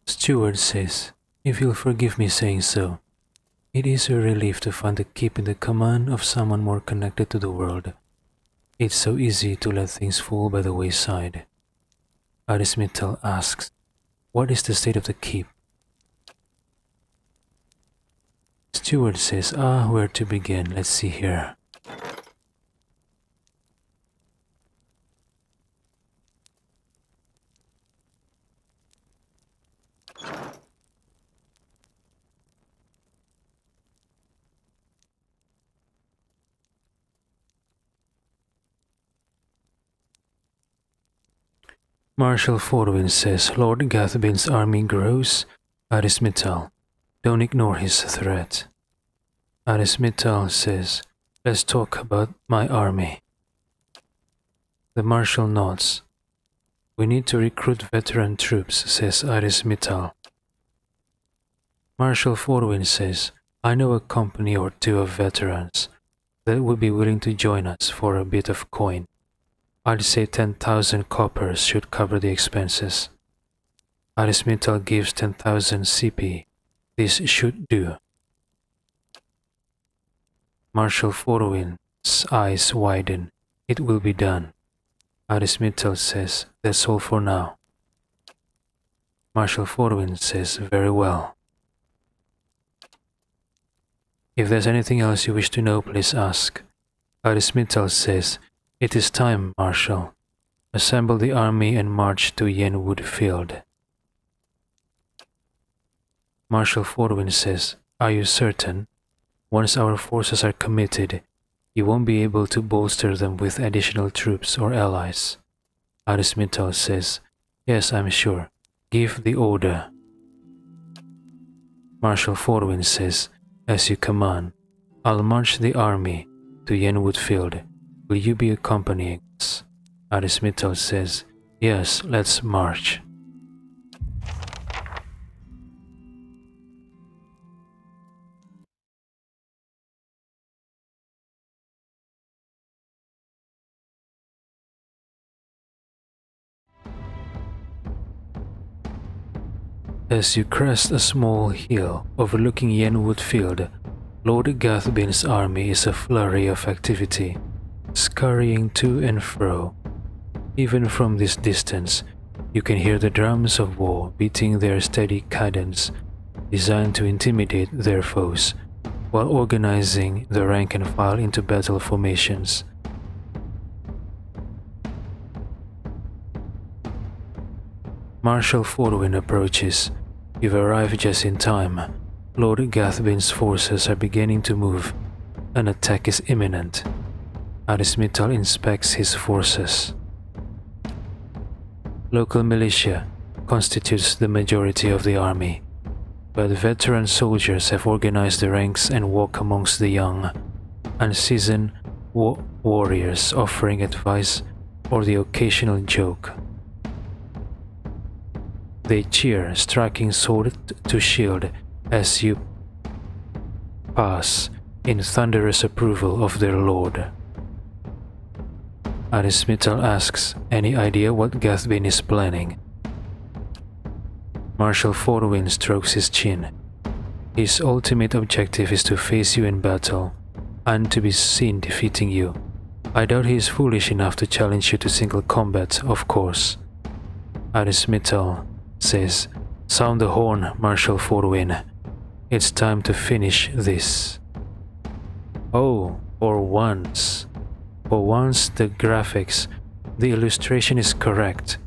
E: Steward says, if you'll forgive me saying so, it is a relief to find the keep in the command of someone more connected to the world. It's so easy to let things fall by the wayside. Arismital asks, what is the state of the keep? Steward says, where to begin? Let's see here. Marshal Forwin says, Lord Gathbin's army grows. Arismital, don't ignore his threat. Arismital says, let's talk about my army. The Marshal nods. We need to recruit veteran troops, says Arismital. Marshal Forwin says, I know a company or two of veterans that would be willing to join us for a bit of coin. I'd say 10,000 coppers should cover the expenses. Arismital gives 10,000 CP. This should do. Marshal Forwin's eyes widen. It will be done. Arismital says, that's all for now. Marshal Forwin says, very well. If there's anything else you wish to know, please ask. Arismital says, it is time, Marshal. Assemble the army and march to Yenwood Field. Marshal Forwin says, are you certain? Once our forces are committed, you won't be able to bolster them with additional troops or allies. Arismital says, yes, I'm sure. Give the order. Marshal Forwin says, as you command. I'll march the army to Yenwood Field. Will you be accompanying us? Arismital says, yes, let's march. As you crest a small hill overlooking Yenwood Field, Lord Gathbin's army is a flurry of activity, scurrying to and fro. Even from this distance, you can hear the drums of war beating their steady cadence, designed to intimidate their foes, while organizing the rank and file into battle formations. Marshal Forwin approaches. You've arrived just in time. Lord Gathbin's forces are beginning to move. An attack is imminent. Arismital inspects his forces. Local militia constitutes the majority of the army, but veteran soldiers have organized the ranks and walk amongst the young, unseasoned warriors offering advice or the occasional joke. They cheer, striking sword to shield as you pass in thunderous approval of their lord. Arismital asks, any idea what Gathbin is planning? Marshal Forwin strokes his chin. His ultimate objective is to face you in battle, and to be seen defeating you. I doubt he is foolish enough to challenge you to single combat, of course. Arismital says, sound the horn, Marshal Forwin. It's time to finish this. Oh, for once. For once the graphics, the illustration is correct.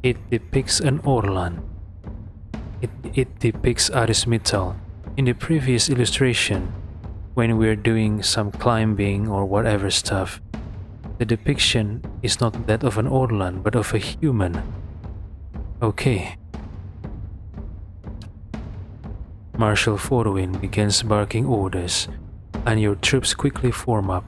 E: It depicts an Orlan. It depicts Arismital. In the previous illustration, when we're doing some climbing or whatever stuff, the depiction is not that of an Orlan, but of a human. Okay. Marshal Forwin begins barking orders, and your troops quickly form up.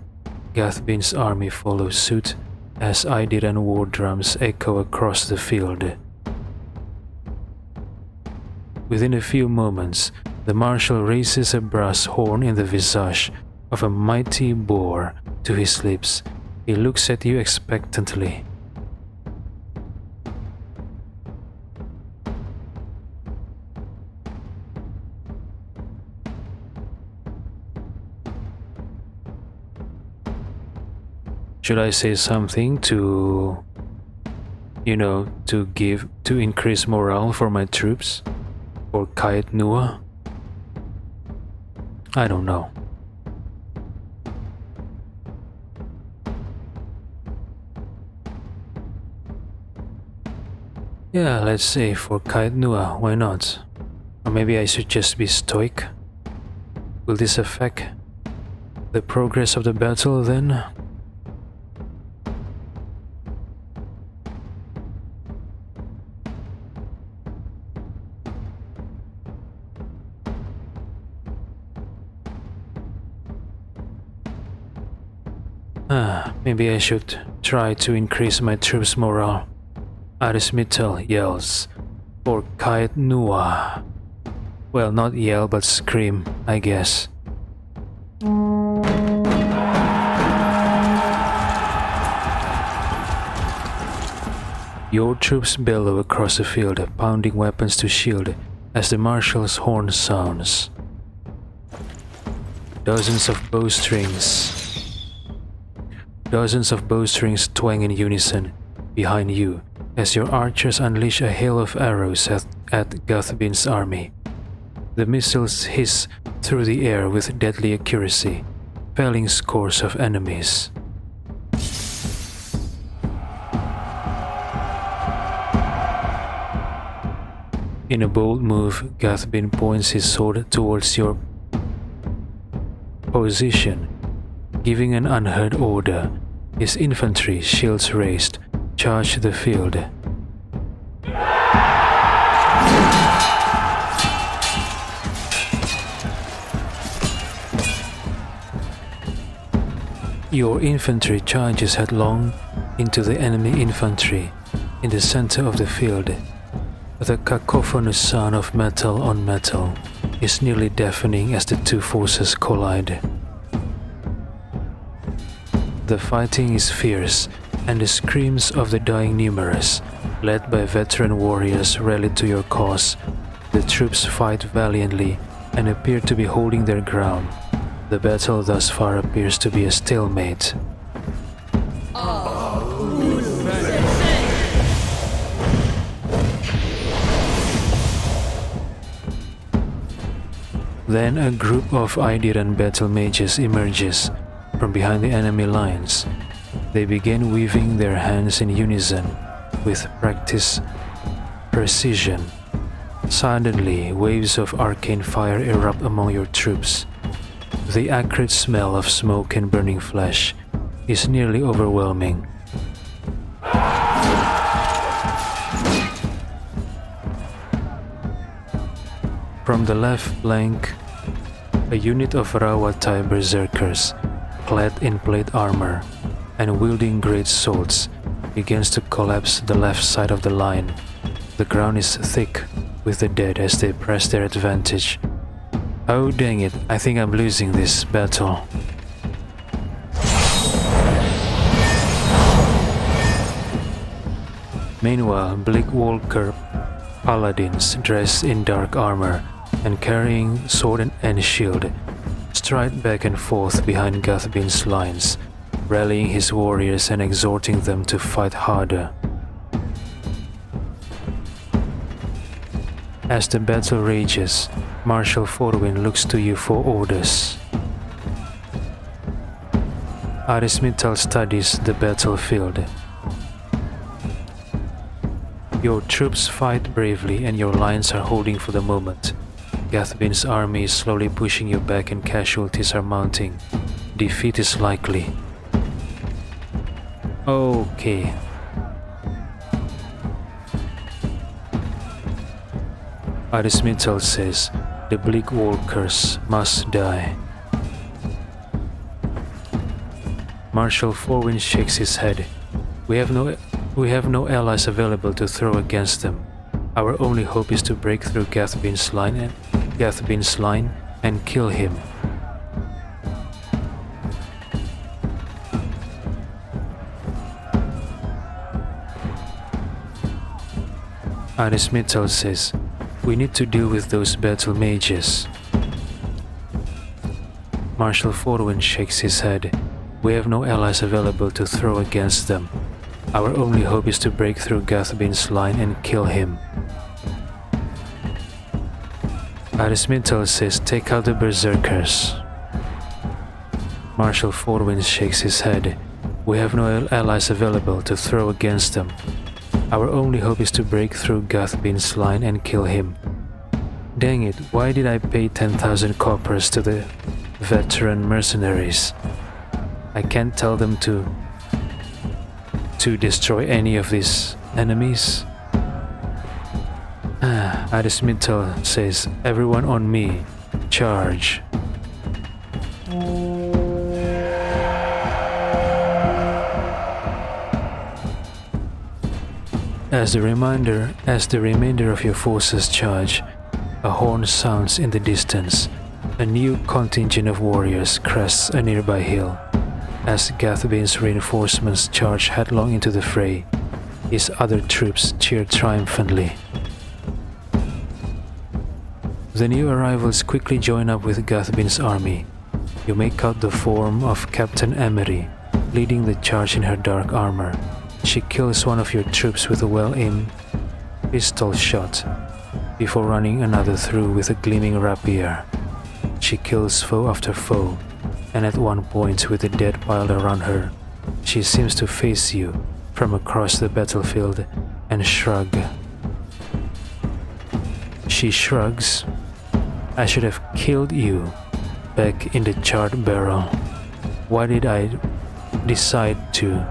E: Gathbin's army follows suit as Idiran war drums echo across the field. Within a few moments, The marshal raises a brass horn in the visage of a mighty boar to his lips. He looks at you expectantly. Should I say something to increase morale for my troops? Or Caed Nua? I don't know. Yeah, let's say for Caed Nua, why not? Or maybe I should just be stoic? Will this affect the progress of the battle then? Maybe I should try to increase my troops' morale. Arismitel yells for Caed Nua. Well, not yell but scream, I guess. Your troops bellow across the field, pounding weapons to shield as the marshal's horn sounds. Dozens of bowstrings twang in unison behind you as your archers unleash a hail of arrows at Gathbin's army. The missiles hiss through the air with deadly accuracy, felling scores of enemies. In a bold move, Gathbin points his sword towards your position, giving an unheard order. His infantry, shields raised, charge the field. Your infantry charges headlong into the enemy infantry in the center of the field. The cacophonous sound of metal on metal is nearly deafening as the two forces collide. The fighting is fierce, and the screams of the dying numerous, led by veteran warriors, rally to your cause. The troops fight valiantly and appear to be holding their ground. The battle thus far appears to be a stalemate. Then a group of Idiran battle mages emerges from behind the enemy lines. They begin weaving their hands in unison with practiced precision. Suddenly, waves of arcane fire erupt among your troops. The acrid smell of smoke and burning flesh is nearly overwhelming. From the left flank, a unit of Rawatai berserkers, clad in plate armor and wielding great swords, begins to collapse the left side of the line. The ground is thick with the dead as they press their advantage. Oh dang it, I think I'm losing this battle. Meanwhile, Bleakwalker paladins dressed in dark armor and carrying sword and shield stride back and forth behind Gathbin's lines, rallying his warriors and exhorting them to fight harder. As the battle rages, Marshal Forwin looks to you for orders. Arismital studies the battlefield. Your troops fight bravely and your lines are holding for the moment. Gathbin's army is slowly pushing you back and casualties are mounting. Defeat is likely. Okay. Arismital says the Bleakwalkers must die. Marshal Forwin shakes his head. We have no allies available to throw against them. Our only hope is to break through Gathbin's line Gathbin's line and kill him. Arismital says, we need to deal with those battle mages. Marshal Forwin shakes his head. We have no allies available to throw against them. Our only hope is to break through Gathbin's line and kill him. Arismital says, take out the berserkers. Marshal Forwin shakes his head. We have no allies available to throw against them. Our only hope is to break through Gathbin's line and kill him. Dang it, why did I pay 10,000 coppers to the veteran mercenaries? I can't tell them to destroy any of these enemies. Arismital says, everyone on me, charge. As the remainder of your forces charge, a horn sounds in the distance. A new contingent of warriors crests a nearby hill. As Gathbin's reinforcements charge headlong into the fray, his other troops cheer triumphantly. The new arrivals quickly join up with Gathbin's army. You make out the form of Captain Emery, leading the charge in her dark armor. She kills one of your troops with a well-aimed pistol shot, before running another through with a gleaming rapier. She kills foe after foe, and at one point with the dead piled around her, she seems to face you from across the battlefield and shrug. She shrugs. I should have killed you back in the charred barrel. Why did I decide to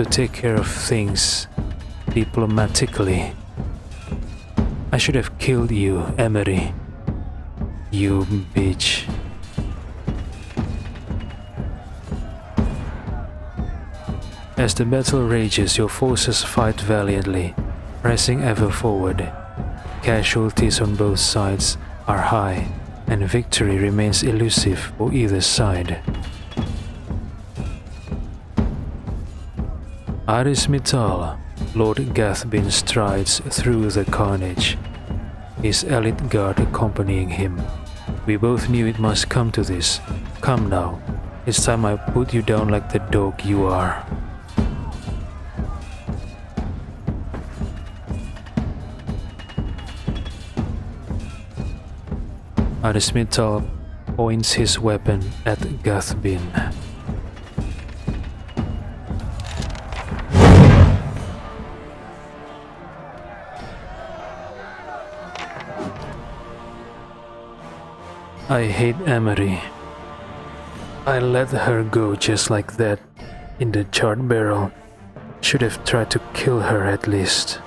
E: take care of things diplomatically? I should have killed you, Emery. You bitch. As the battle rages, your forces fight valiantly, pressing ever forward. Casualties on both sides are high, and victory remains elusive for either side. Arismital, Lord Gathbin strides through the carnage, his elite guard accompanying him. We both knew it must come to this. Come now, it's time I put you down like the dog you are. Arismital points his weapon at Gathbin. I hate Emery. I let her go just like that in the charred barrel. Should have tried to kill her at least.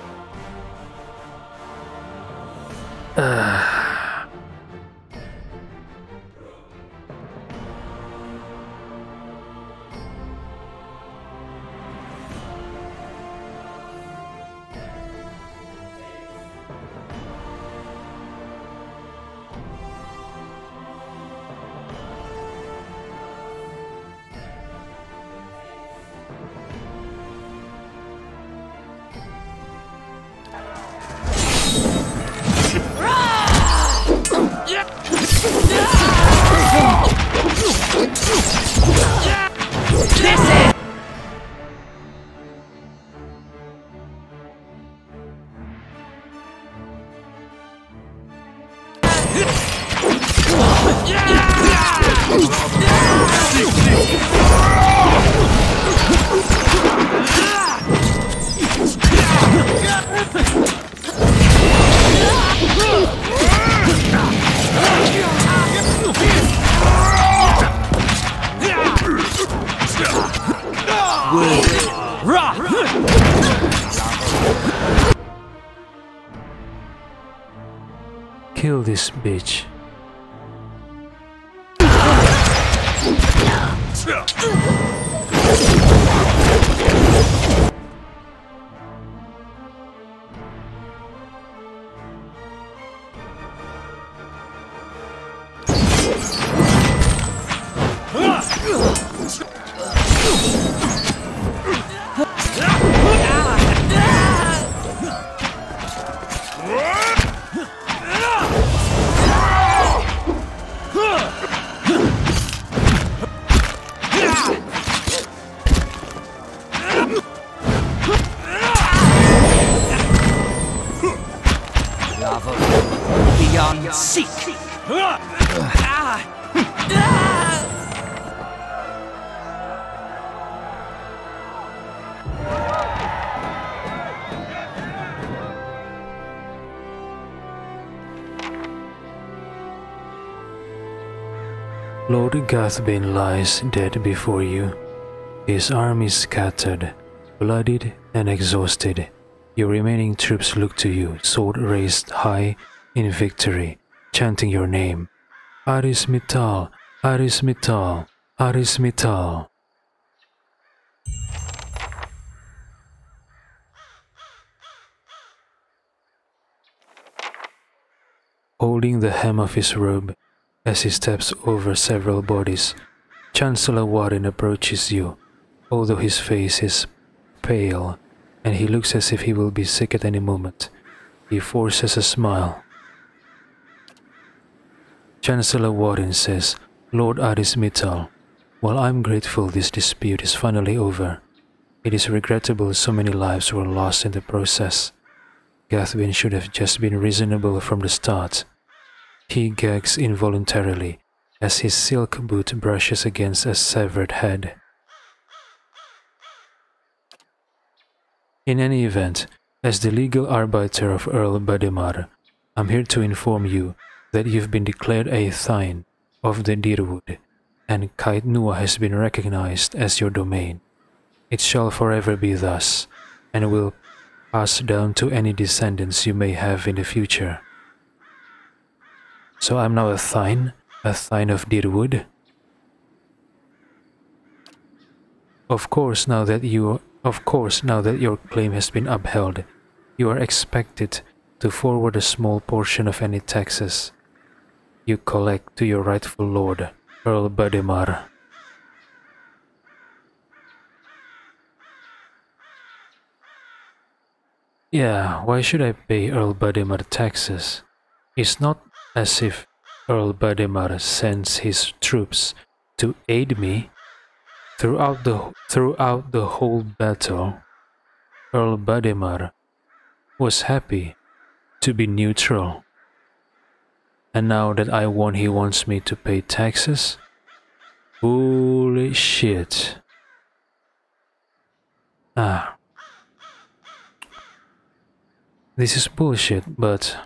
E: Kill this bitch.
C: Beyond seek.
E: Lord Gathbane lies dead before you, his army scattered, bloodied and exhausted. Your remaining troops look to you, sword raised high in victory, chanting your name. Aris Mittal, Aris Mittal, Aris Mittal. Holding the hem of his robe, as he steps over several bodies, Chancellor Warren approaches you, although his face is pale and he looks as if he will be sick at any moment. He forces a smile. Chancellor Warren says, Lord Aris Mittal, while I'm grateful this dispute is finally over, it is regrettable so many lives were lost in the process. Gathbane should have just been reasonable from the start. He gags involuntarily as his silk boot brushes against a severed head. In any event, as the legal arbiter of Earl Bademar, I'm here to inform you that you've been declared a Thine of the Deerwood, and Caed has been recognized as your domain. It shall forever be thus, and will pass down to any descendants you may have in the future. So I'm now a Thine of Deerwood. Of course, now that your claim has been upheld, you are expected to forward a small portion of any taxes you collect to your rightful lord, Earl Bademar. Yeah, why should I pay Earl Bademar taxes? It's not as if Earl Bademar sends his troops to aid me. Throughout the whole battle, Earl Bademar was happy to be neutral. And now that I won, he wants me to pay taxes? Holy shit. This is bullshit, but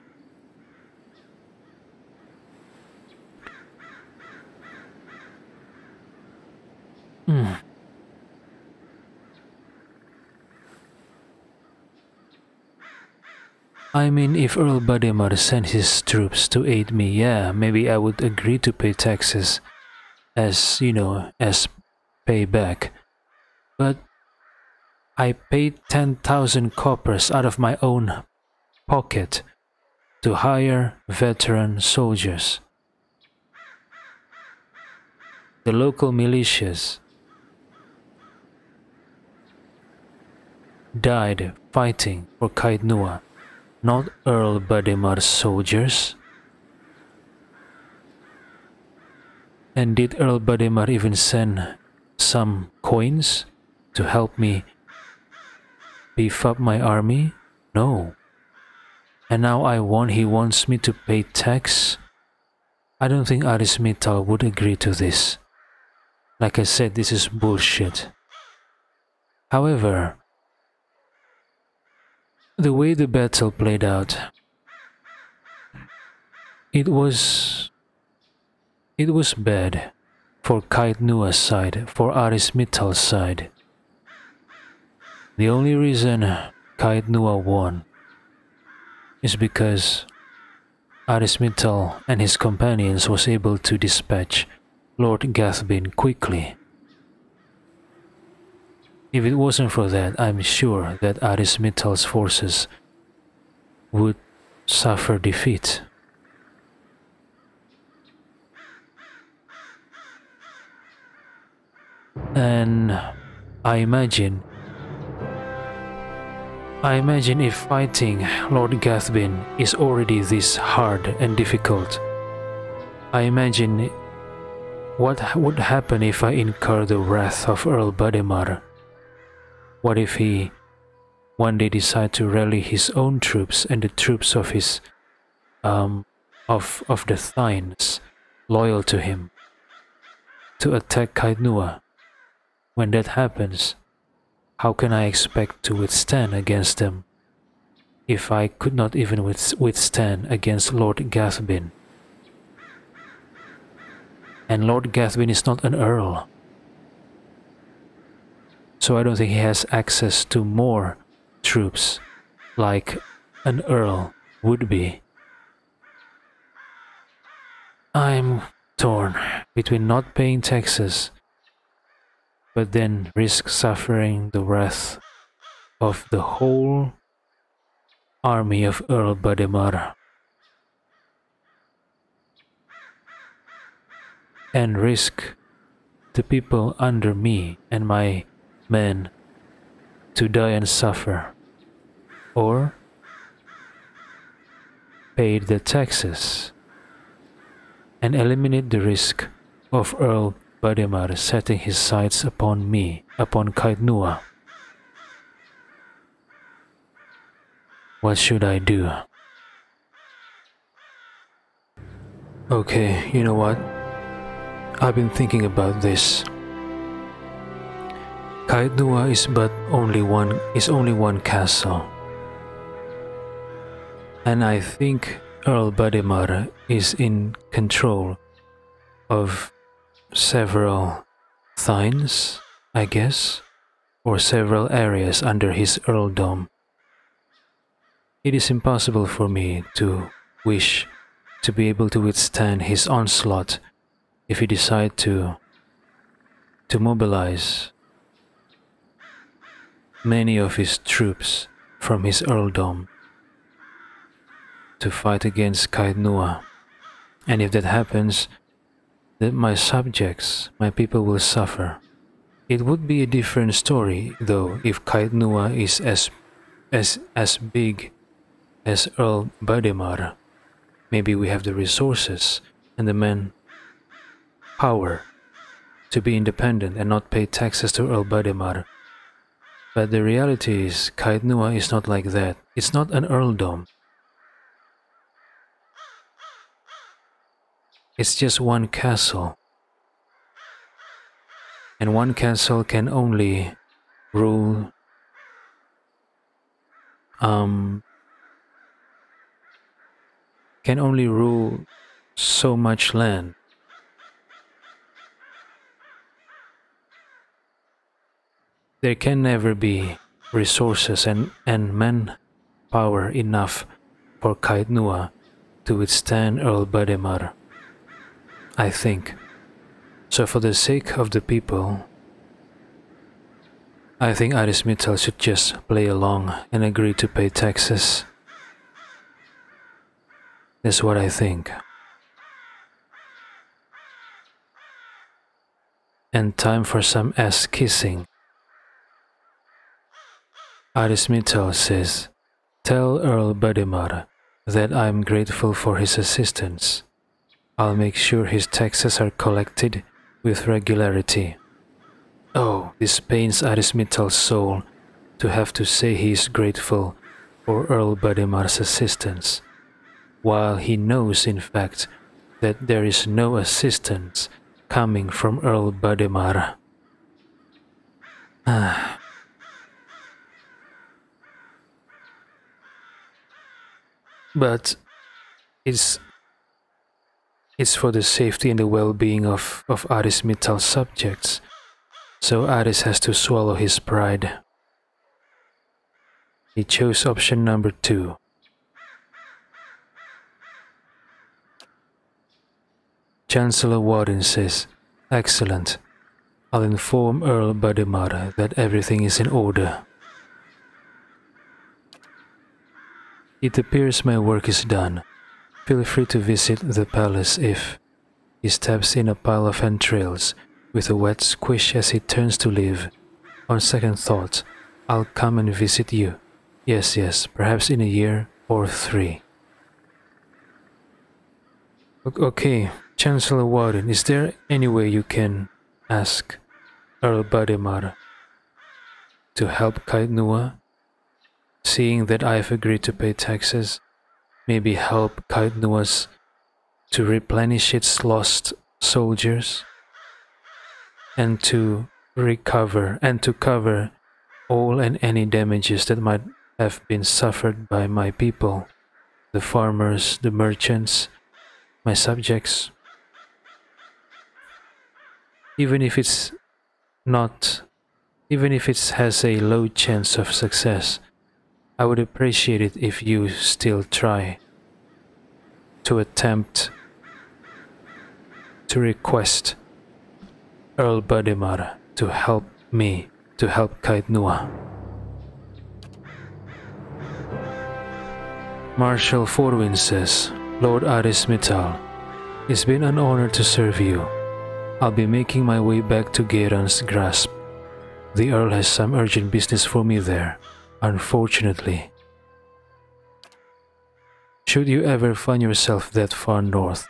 E: I mean, if Earl Bademar sent his troops to aid me, yeah, maybe I would agree to pay taxes as, as payback. But I paid 10,000 coppers out of my own pocket to hire veteran soldiers. The local militias died fighting for Caed, not Earl Bademar's soldiers. And did Earl Bademar even send some coins to help me beef up my army? No. And now I won, he wants me to pay tax? I don't think Aris Mittal would agree to this. Like I said, this is bullshit. However, the way the battle played out, it was bad for Caed side, for Aris Mittal's side. The only reason Caed won is because Aris Mittal and his companions was able to dispatch Lord Gathbane quickly. If it wasn't for that, I'm sure that Aris Mittal's forces would suffer defeat. And I imagine if fighting Lord Gathbin is already this hard and difficult, I imagine what would happen if I incur the wrath of Earl Bademar. What if he one day decide to rally his own troops and the troops of his of the Thynes loyal to him to attack Caed? When that happens, how can I expect to withstand against them if I could not even withstand against Lord Gathbin? And Lord Gathbin is not an earl, so I don't think he has access to more troops like an earl would be. I'm torn between not paying taxes but then risk suffering the wrath of the whole army of Earl Bademar, and risk the people under me and my men to die and suffer, or pay the taxes and eliminate the risk of Earl Bademar setting his sights upon me, upon Caed. What should I do? Okay, you know what? I've been thinking about this. Caed is only one castle, and I think Earl Bademar is in control of several Thynes, I guess, or several areas under his earldom. It is impossible for me to wish to be able to withstand his onslaught if he decide to mobilize many of his troops from his earldom to fight against Caed. And if that happens, that my subjects, my people will suffer. It would be a different story, though, if Caed is as big as Earl Bademar. Maybe we have the resources and the manpower to be independent and not pay taxes to Earl Bademar. But the reality is, Caed is not like that. It's not an earldom. It's just one castle, and one castle can only rule so much land. There can never be resources and manpower enough for Caed to withstand Earl Bademar, I think. So for the sake of the people, I think Arismital should just play along and agree to pay taxes. That's what I think. And time for some ass kissing. Arismital says, "Tell Earl Bademar that I'm grateful for his assistance. I'll make sure his taxes are collected with regularity." Oh, this pains Arismital's soul to have to say he is grateful for Earl Bademar's assistance, while he knows in fact that there is no assistance coming from Earl Bademar. But it's for the safety and the well-being of Arismital's subjects, so Aris has to swallow his pride. He chose option number 2. Chancellor Warden says, "Excellent. I'll inform Earl Bademar that everything is in order." It appears my work is done. Feel free to visit the palace if he steps in a pile of entrails with a wet squish as he turns to leave. On second thought, I'll come and visit you. Yes, yes, perhaps in a year or 3. Okay, Chancellor Warden, is there any way you can ask Earl Bademar to help Caed Nua? Seeing that I've agreed to pay taxes, maybe help Caed Nua's to replenish its lost soldiers and to cover all and any damages that might have been suffered by my people, the farmers, the merchants, my subjects. Even if it has a low chance of success, I would appreciate it if you still try to attempt to request Earl Bademar to help me, to help Caed Nua. Marshal Forwin says, Lord Arismital, it's been an honor to serve you. I'll be making my way back to Geyran's grasp. The Earl has some urgent business for me there, unfortunately. Should you ever find yourself that far north,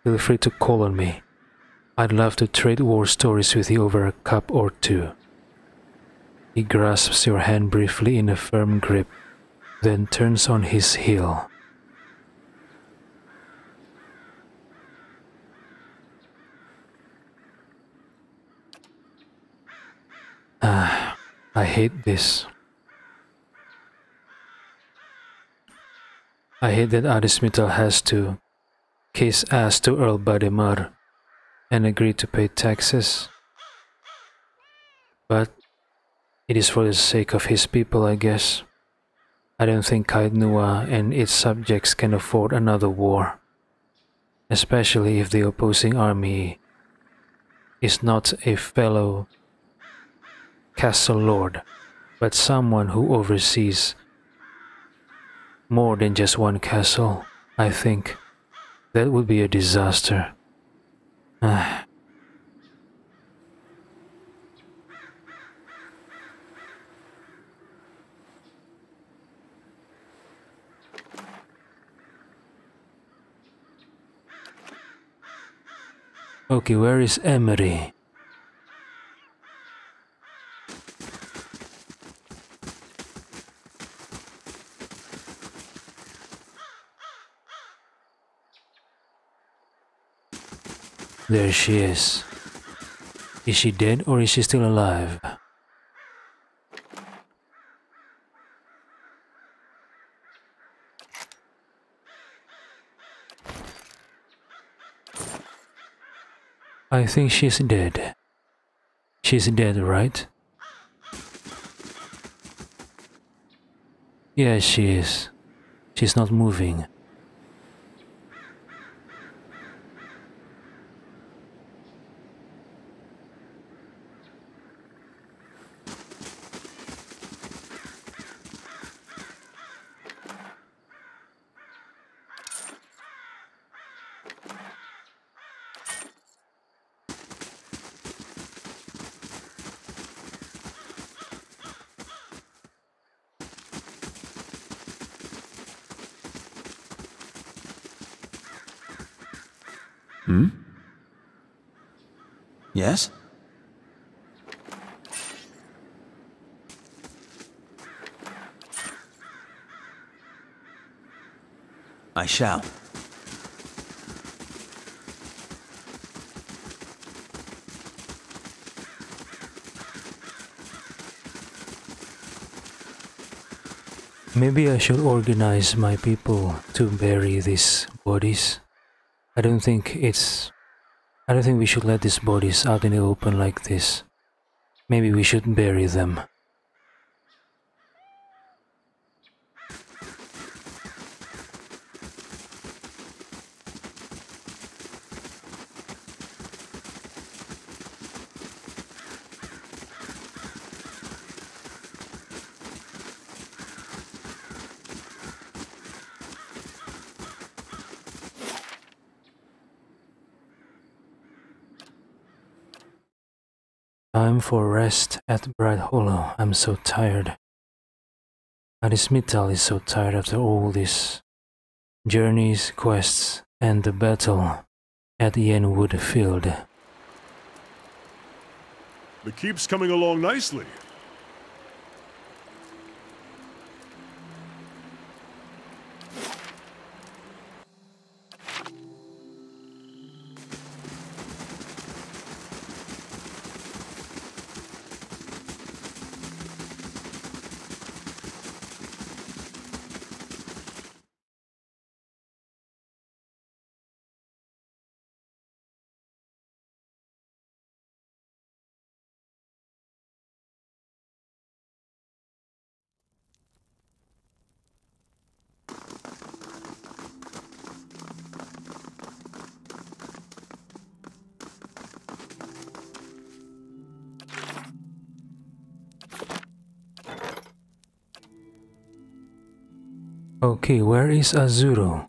E: feel free to call on me. I'd love to trade war stories with you over a cup or 2. He grasps your hand briefly in a firm grip, then turns on his heel. I hate this. I hate that Arismital has to kiss ass to Earl Bademar and agree to pay taxes. But it is for the sake of his people, I guess. I don't think Caed Nua and its subjects can afford another war, especially if the opposing army is not a fellow castle lord, but someone who oversees more than just one castle. I think that would be a disaster. Okay, where is Emery? There she is. Is she dead or is she still alive? I think she's dead. She's dead, right? Yes, she is. She's not moving.
B: Yes? I shall.
E: Maybe I should organize my people to bury these bodies. I don't think we should let these bodies out in the open like this. Maybe we should bury them. Time for rest at Bright Hollow. I'm so tired. Adismital is so tired after all these journeys, quests, and the battle at Yenwood Field.
A: The keep's coming along nicely.
E: Okay, where is Azuro?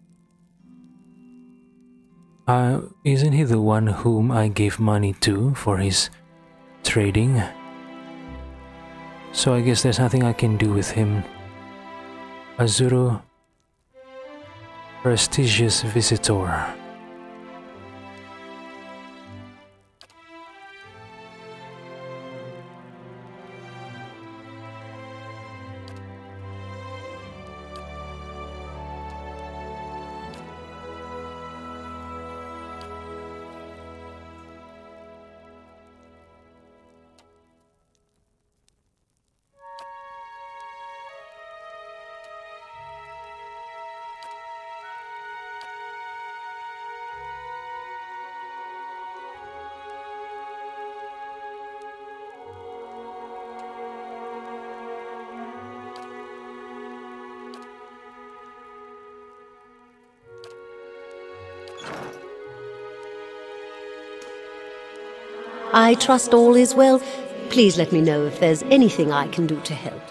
E: Isn't he the one whom I gave money to for his trading? So I guess there's nothing I can do with him. Azuro, prestigious visitor.
I: I trust all is well. Please let me know if there's anything I can do to help.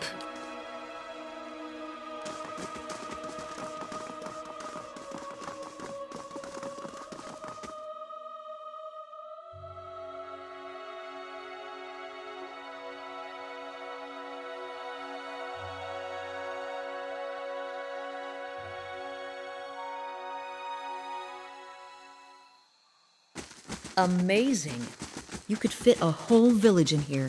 F: Amazing. You could fit a whole village in here.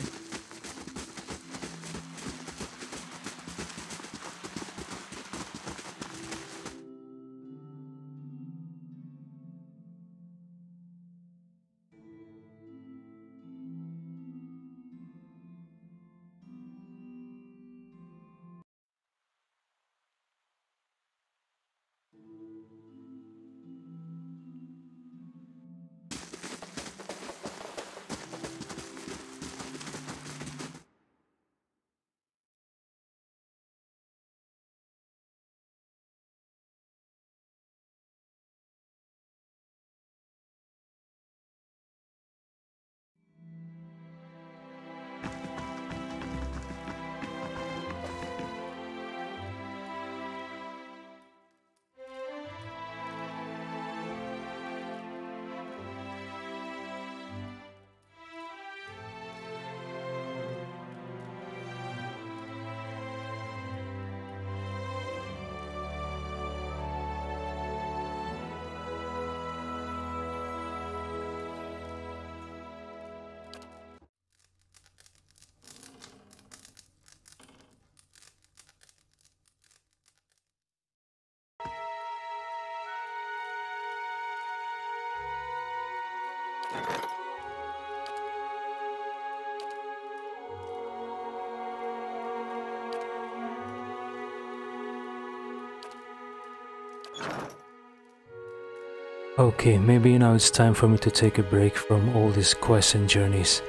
E: Okay, maybe now it's time for me to take a break from all these quests and journeys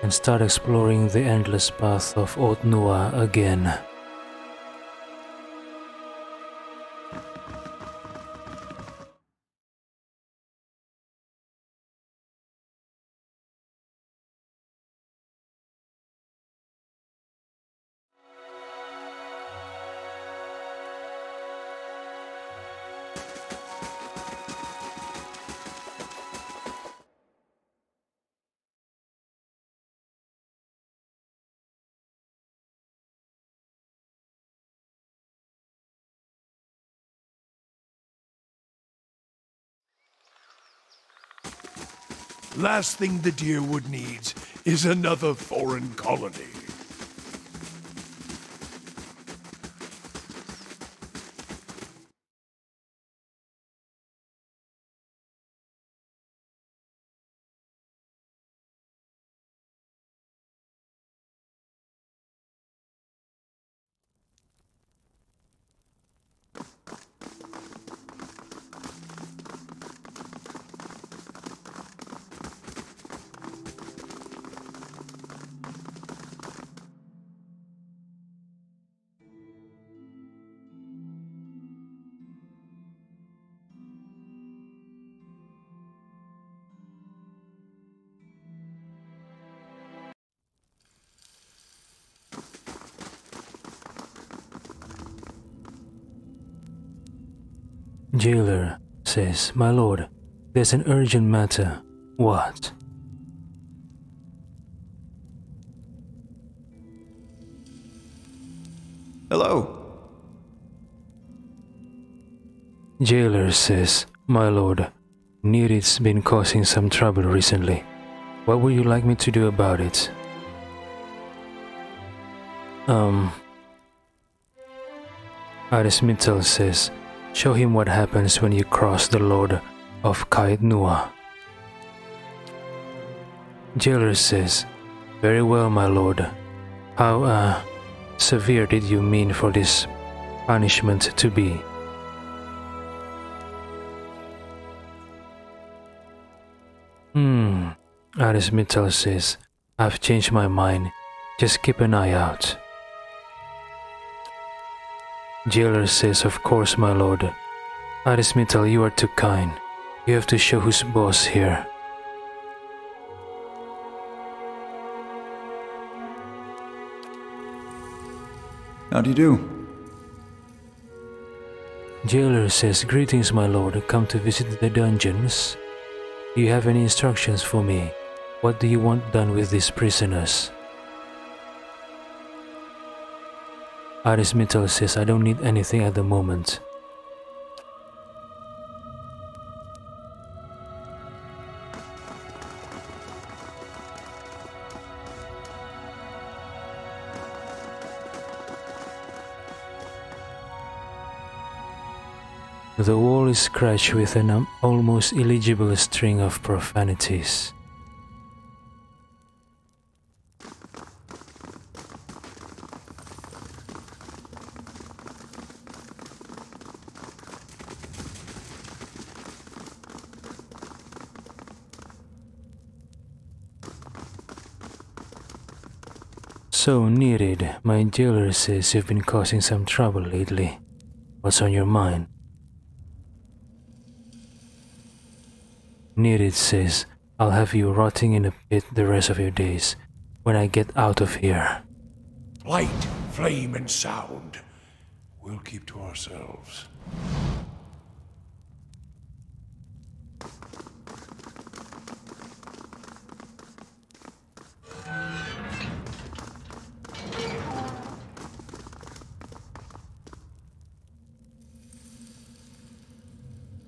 E: and start exploring the endless path of Otnua again.
A: Last thing the Deerwood needs is another foreign colony.
E: Jailer says, "My lord, there's an urgent matter." What?
B: Hello.
E: Jailer says, "My lord, Nereid's been causing some trouble recently. What would you like me to do about it?" Arismital says, "Show him what happens when you cross the Lord of Caed." Jailer says, "Very well, my lord. How, severe did you mean for this punishment to be?" Arismital says, "I've changed my mind. Just keep an eye out." Jailer says, "Of course, my lord." Arismital, you are too kind. You have to show who's boss here.
B: How do you do?
E: Jailer says, "Greetings, my lord. Come to visit the dungeons? Do you have any instructions for me? What do you want done with these prisoners?" Arismital says, "I don't need anything at the moment." The wall is scratched with an almost illegible string of profanities. So, Nereid, my jailer says you've been causing some trouble lately. What's on your mind? Nereid says, "I'll have you rotting in a pit the rest of your days when I get out of here."
A: Light, flame, and sound. We'll keep to ourselves.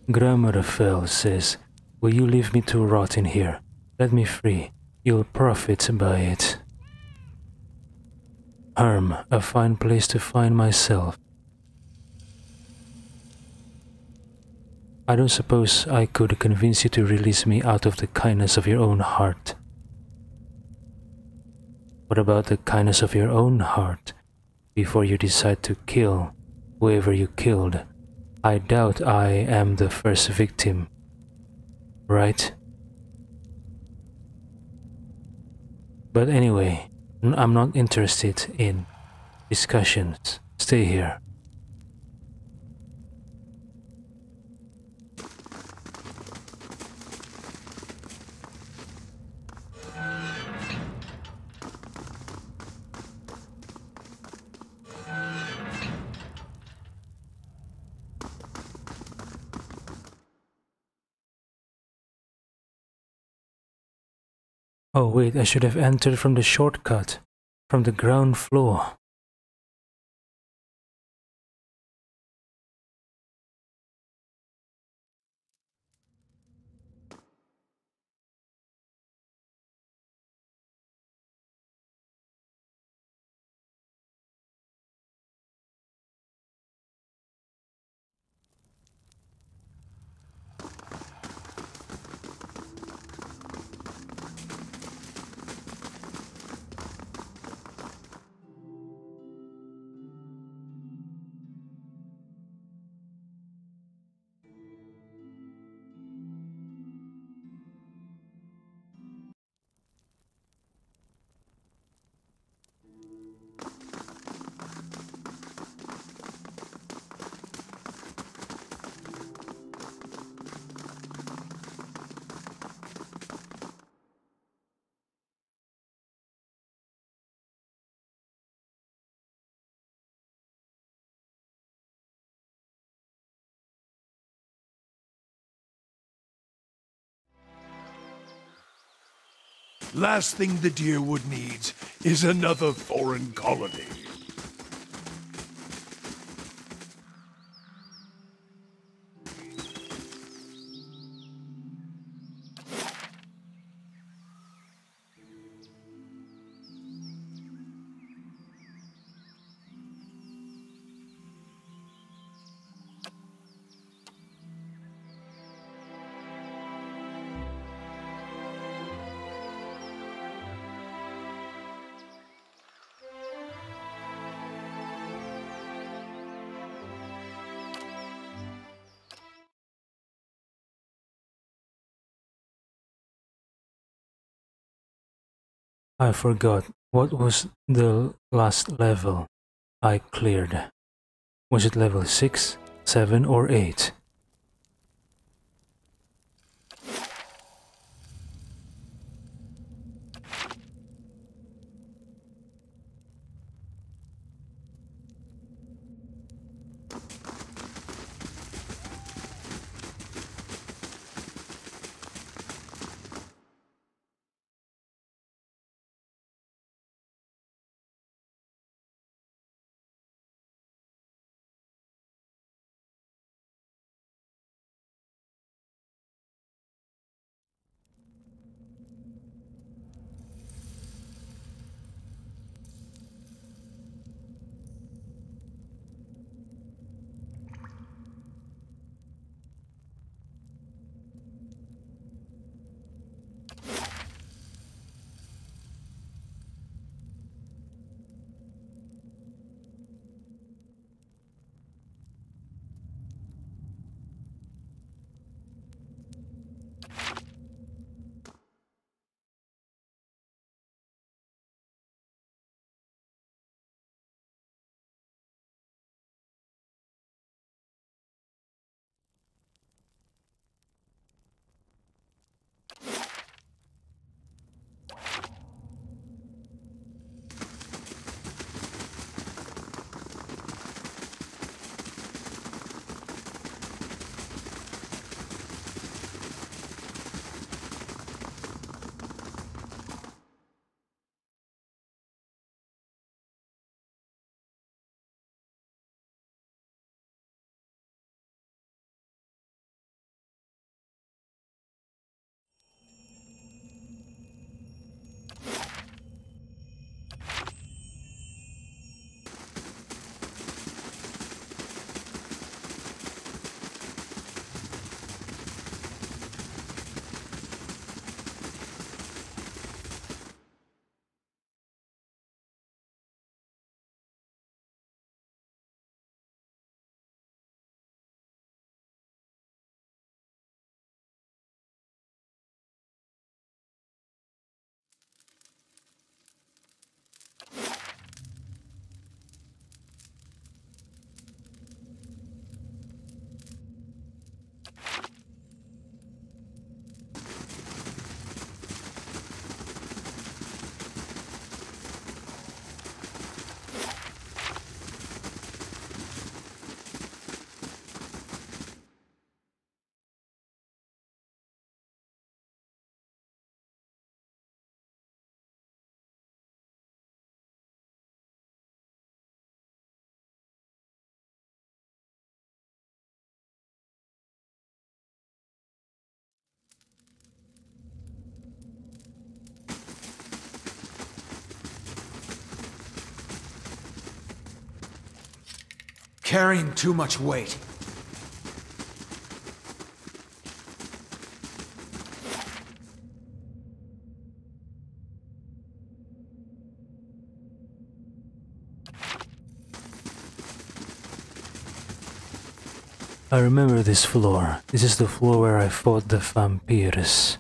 E: Grammarfell says, "Will you leave me to rot in here? Let me free. You'll profit by it." Herm, a fine place to find myself. I don't suppose I could convince you to release me out of the kindness of your own heart. What about the kindness of your own heart before you decide to kill whoever you killed? I doubt I am the first victim, right? But anyway, I'm not interested in discussions. Stay here. Oh wait, I should have entered from the shortcut, from the ground floor.
A: Last thing the Deerwood needs is another foreign colony.
E: I forgot, what was the last level I cleared? Was it level 6, 7 or 8?
J: Carrying too much weight.
E: I remember this floor. This is the floor where I fought the vampires.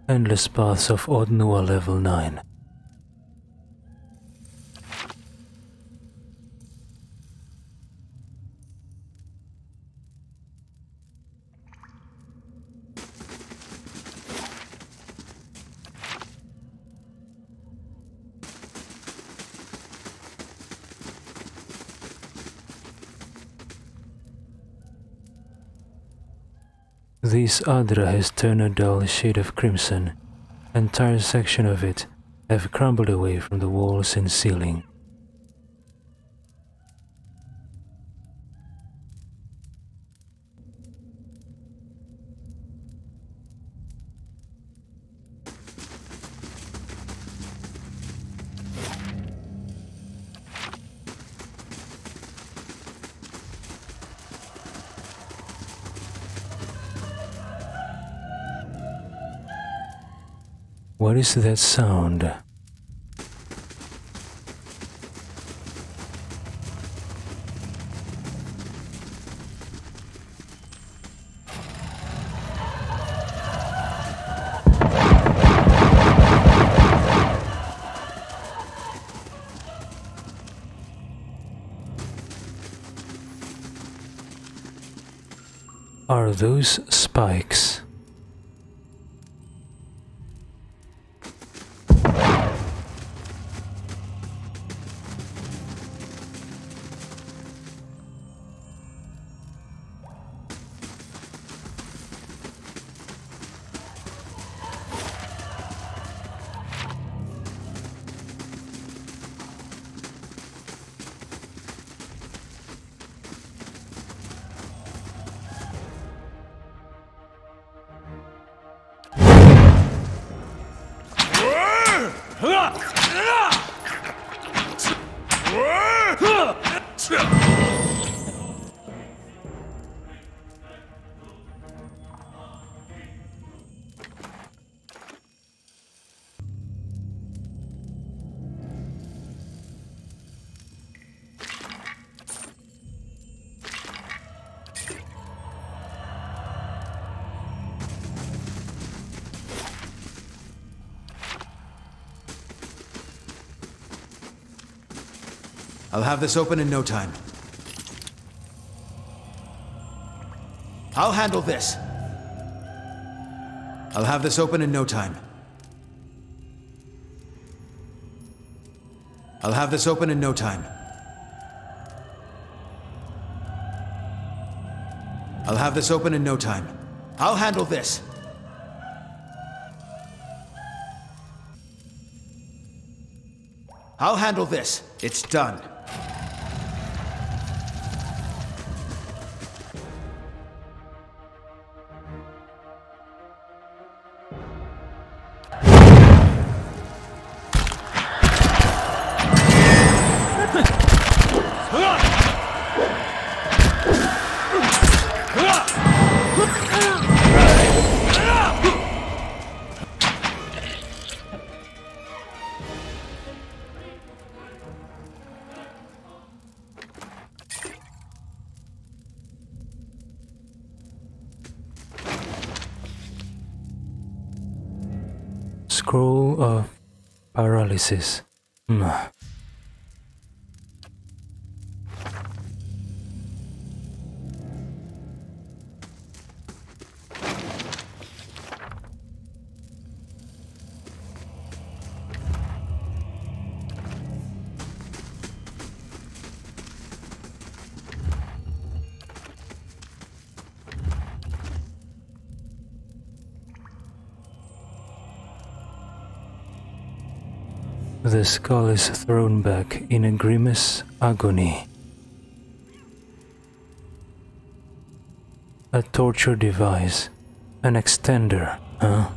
E: Endless paths of Odnua level 9. This Adra has turned a dull shade of crimson. Entire section of it have crumbled away from the walls and ceiling. What is that sound? Are those spikes?
J: I'll have this open in no time. I'll handle this. I'll have this open in no time. I'll have this open in no time. I'll have this open in no time. I'll handle this. I'll handle this. It's done. Scroll of paralysis. The skull is thrown back in a grimace agony. A torture device. An extender, huh?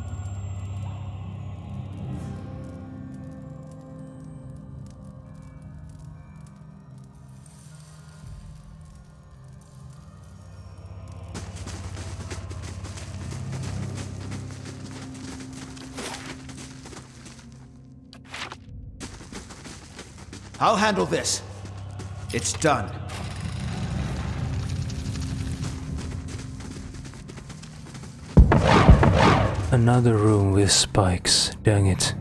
J: I'll handle this. It's done. Another room with spikes, dang it.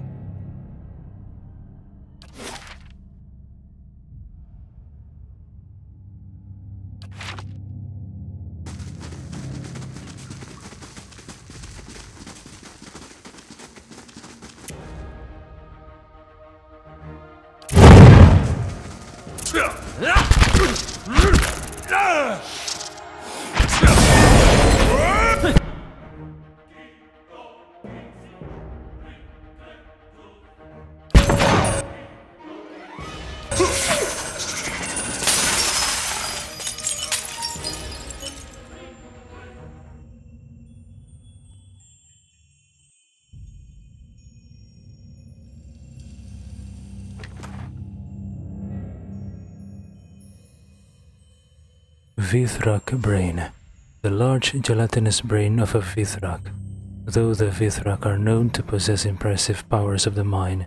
J: Vithrak brain. The large gelatinous brain of a Vithrak. Though the Vithrak are known to possess impressive powers of the mind,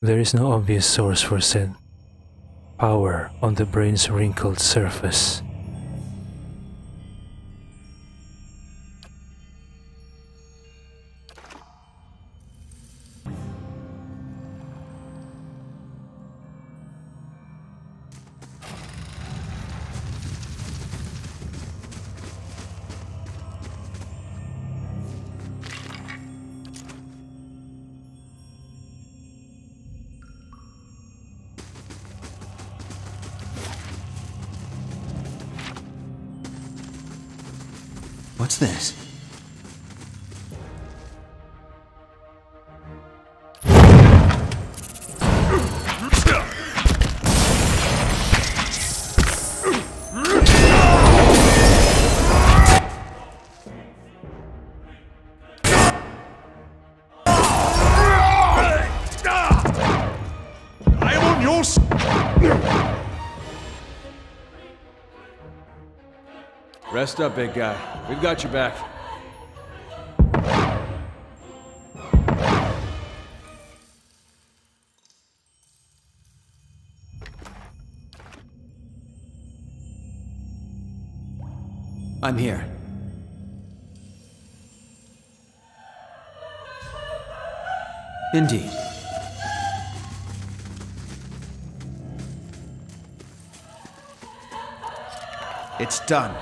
J: there is no obvious source for said power on the brain's wrinkled surface.
B: What's this?
A: I'm on your side.
K: Rest up, big guy. We've got your back.
B: I'm here. Indeed. It's done.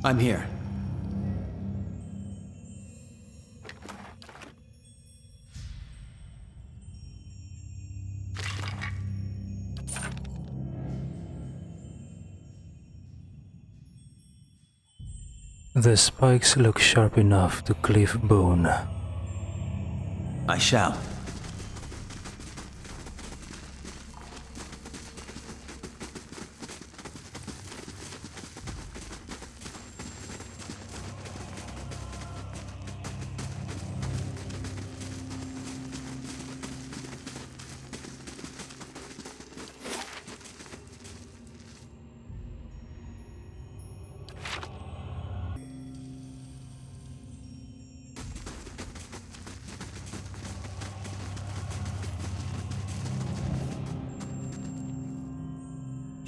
B: I'm here.
J: The spikes look sharp enough to cleave bone.
B: I shall.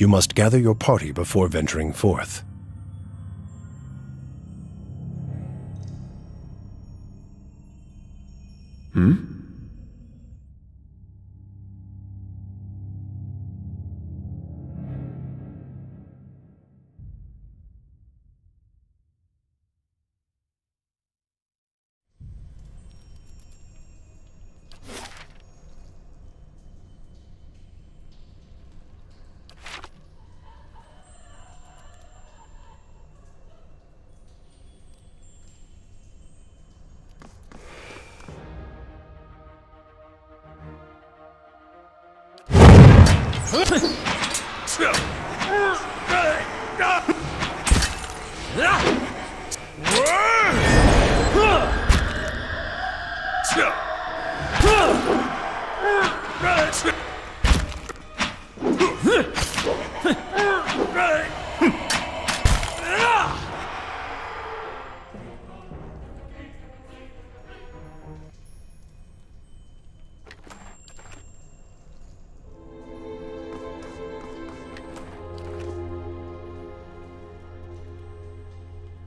G: You must gather your party before venturing forth.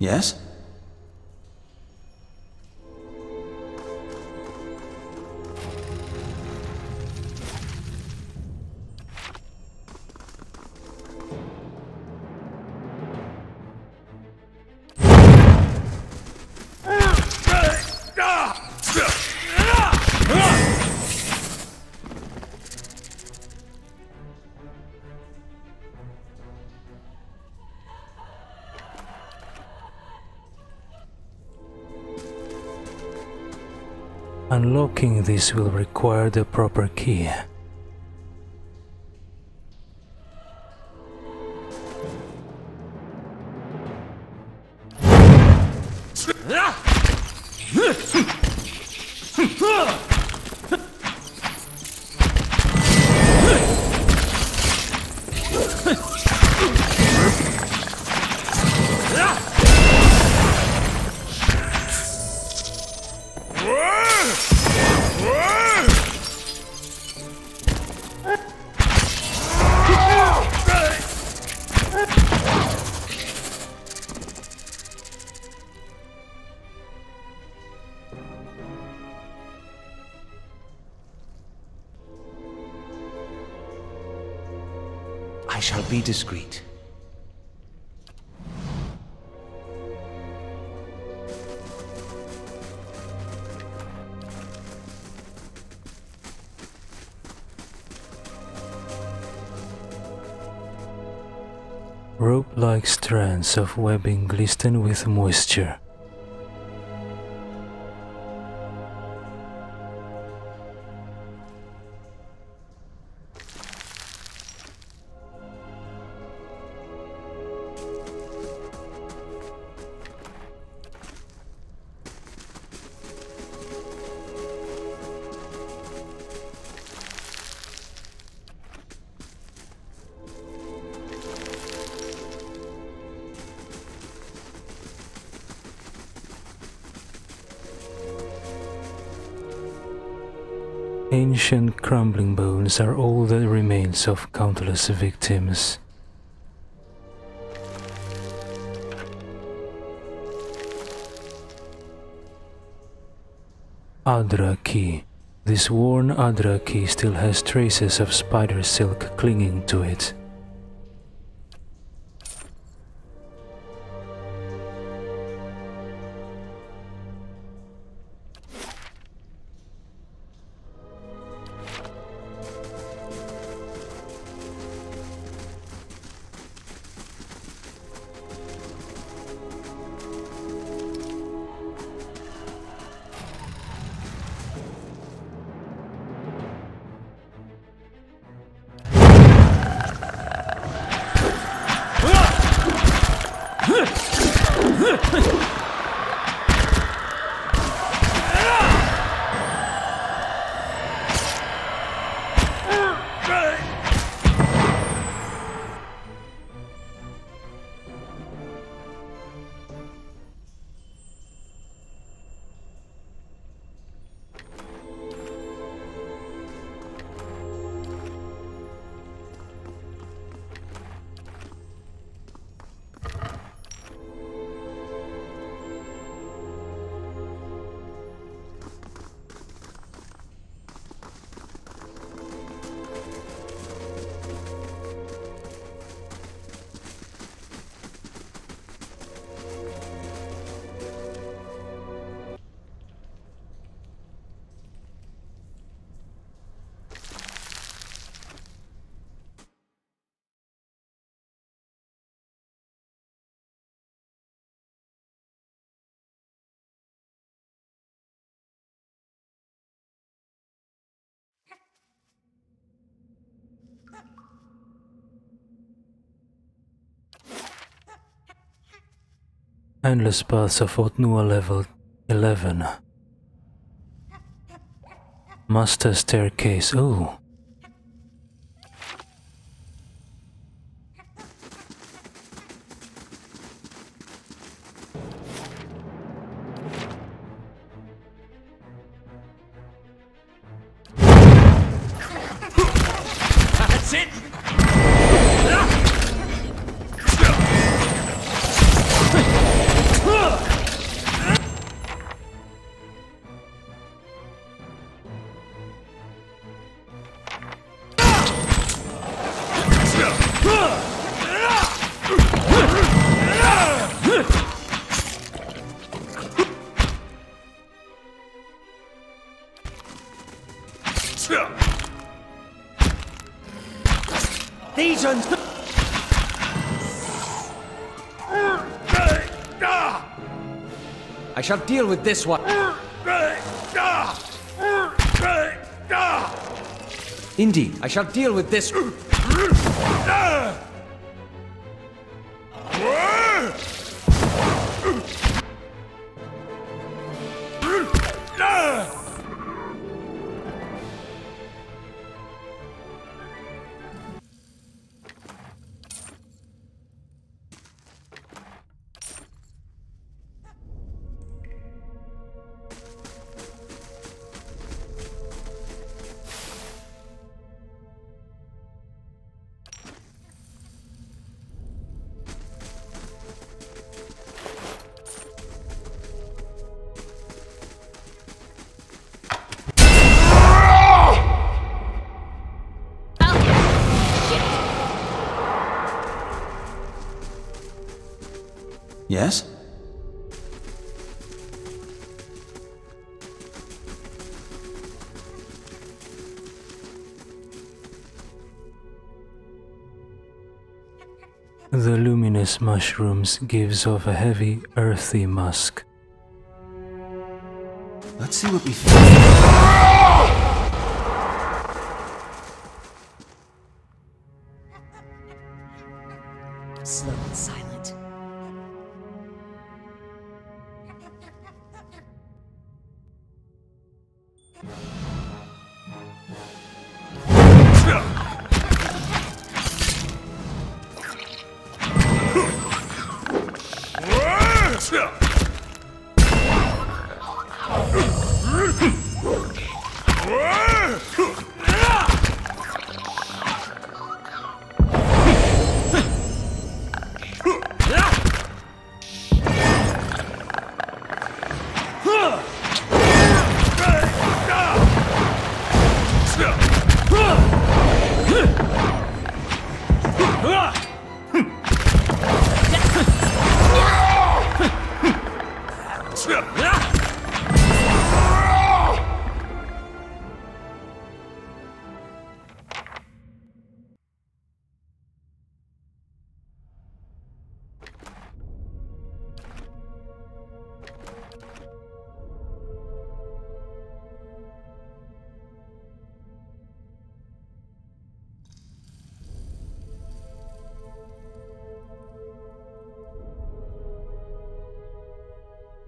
B: Yes?
J: Unlocking this will require the proper key.
C: I shall be discreet.
J: Rope-like strands of webbing glisten with moisture. Ancient crumbling bones are all that remains of countless victims. Adra key. This worn Adra key still has traces of spider silk clinging to it. Endless paths of Otnua level 11. Master staircase. Oh.
C: That's it! These ones. I shall deal with this one. Indeed, I shall deal with this.
B: Yes?
J: The luminous mushrooms gives off a heavy, earthy musk.
B: Let's see what we find.
F: Slow and silent.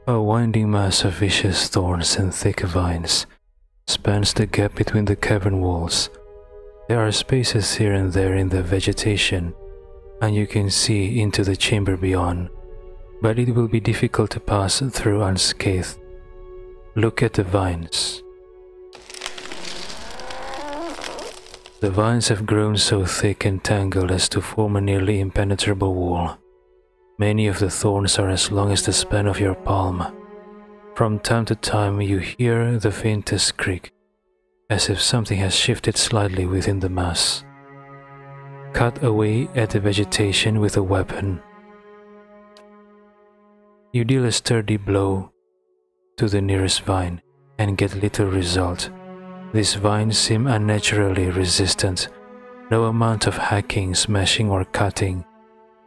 J: A winding mass of vicious thorns and thick vines spans the gap between the cavern walls. There are spaces here and there in the vegetation, and you can see into the chamber beyond, but it will be difficult to pass through unscathed. Look at the vines. The vines have grown so thick and tangled as to form a nearly impenetrable wall. Many of the thorns are as long as the span of your palm. From time to time you hear the faintest creak, as if something has shifted slightly within the mass. Cut away at the vegetation with a weapon. You deal a sturdy blow to the nearest vine and get little result. These vines seem unnaturally resistant. No amount of hacking, smashing or cutting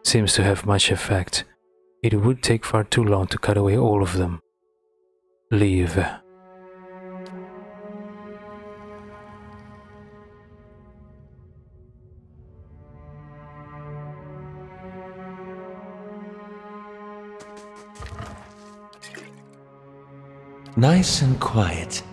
J: seems to have much effect. It would take far too long to cut away all of them. Leave.
B: Nice and quiet.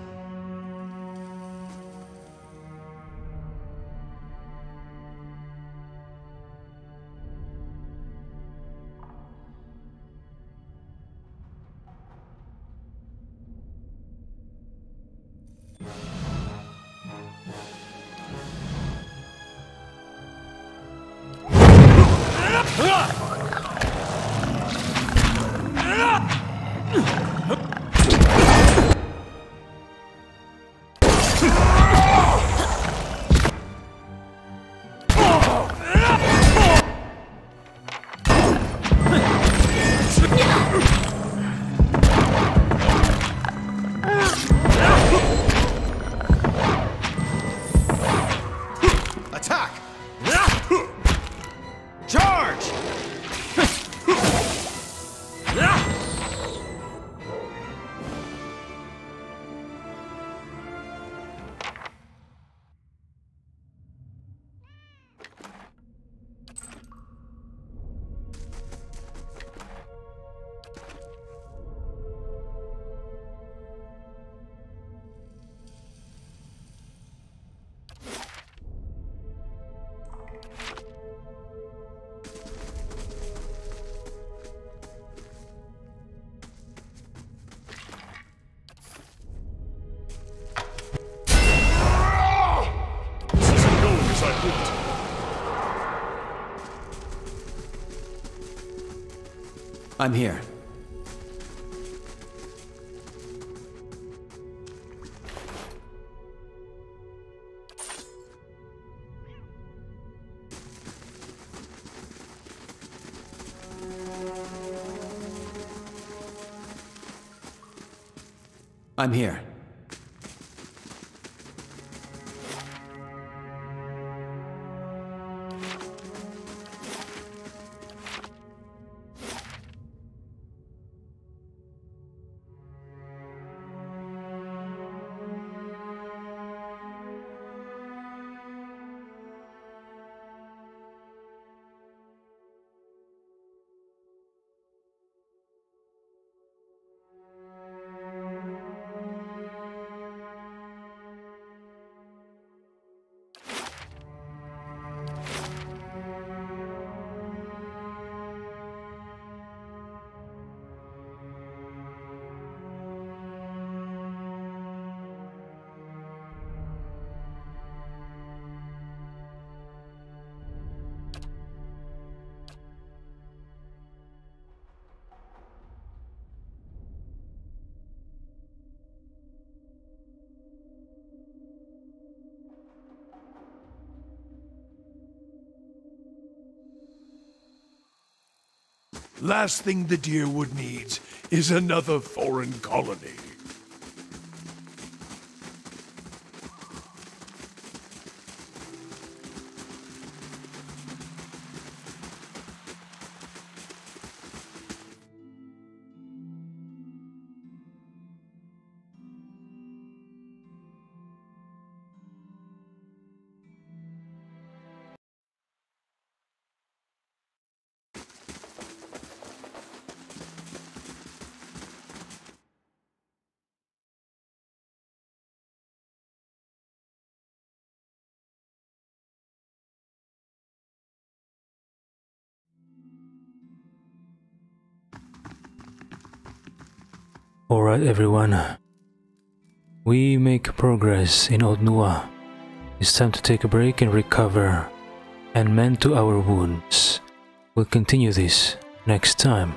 B: I'm here. I'm here.
A: Last thing the Deerwood needs is another foreign colony.
J: Alright everyone, we make progress in Old Nua. It's time to take a break and recover and mend to our wounds. We'll continue this next time.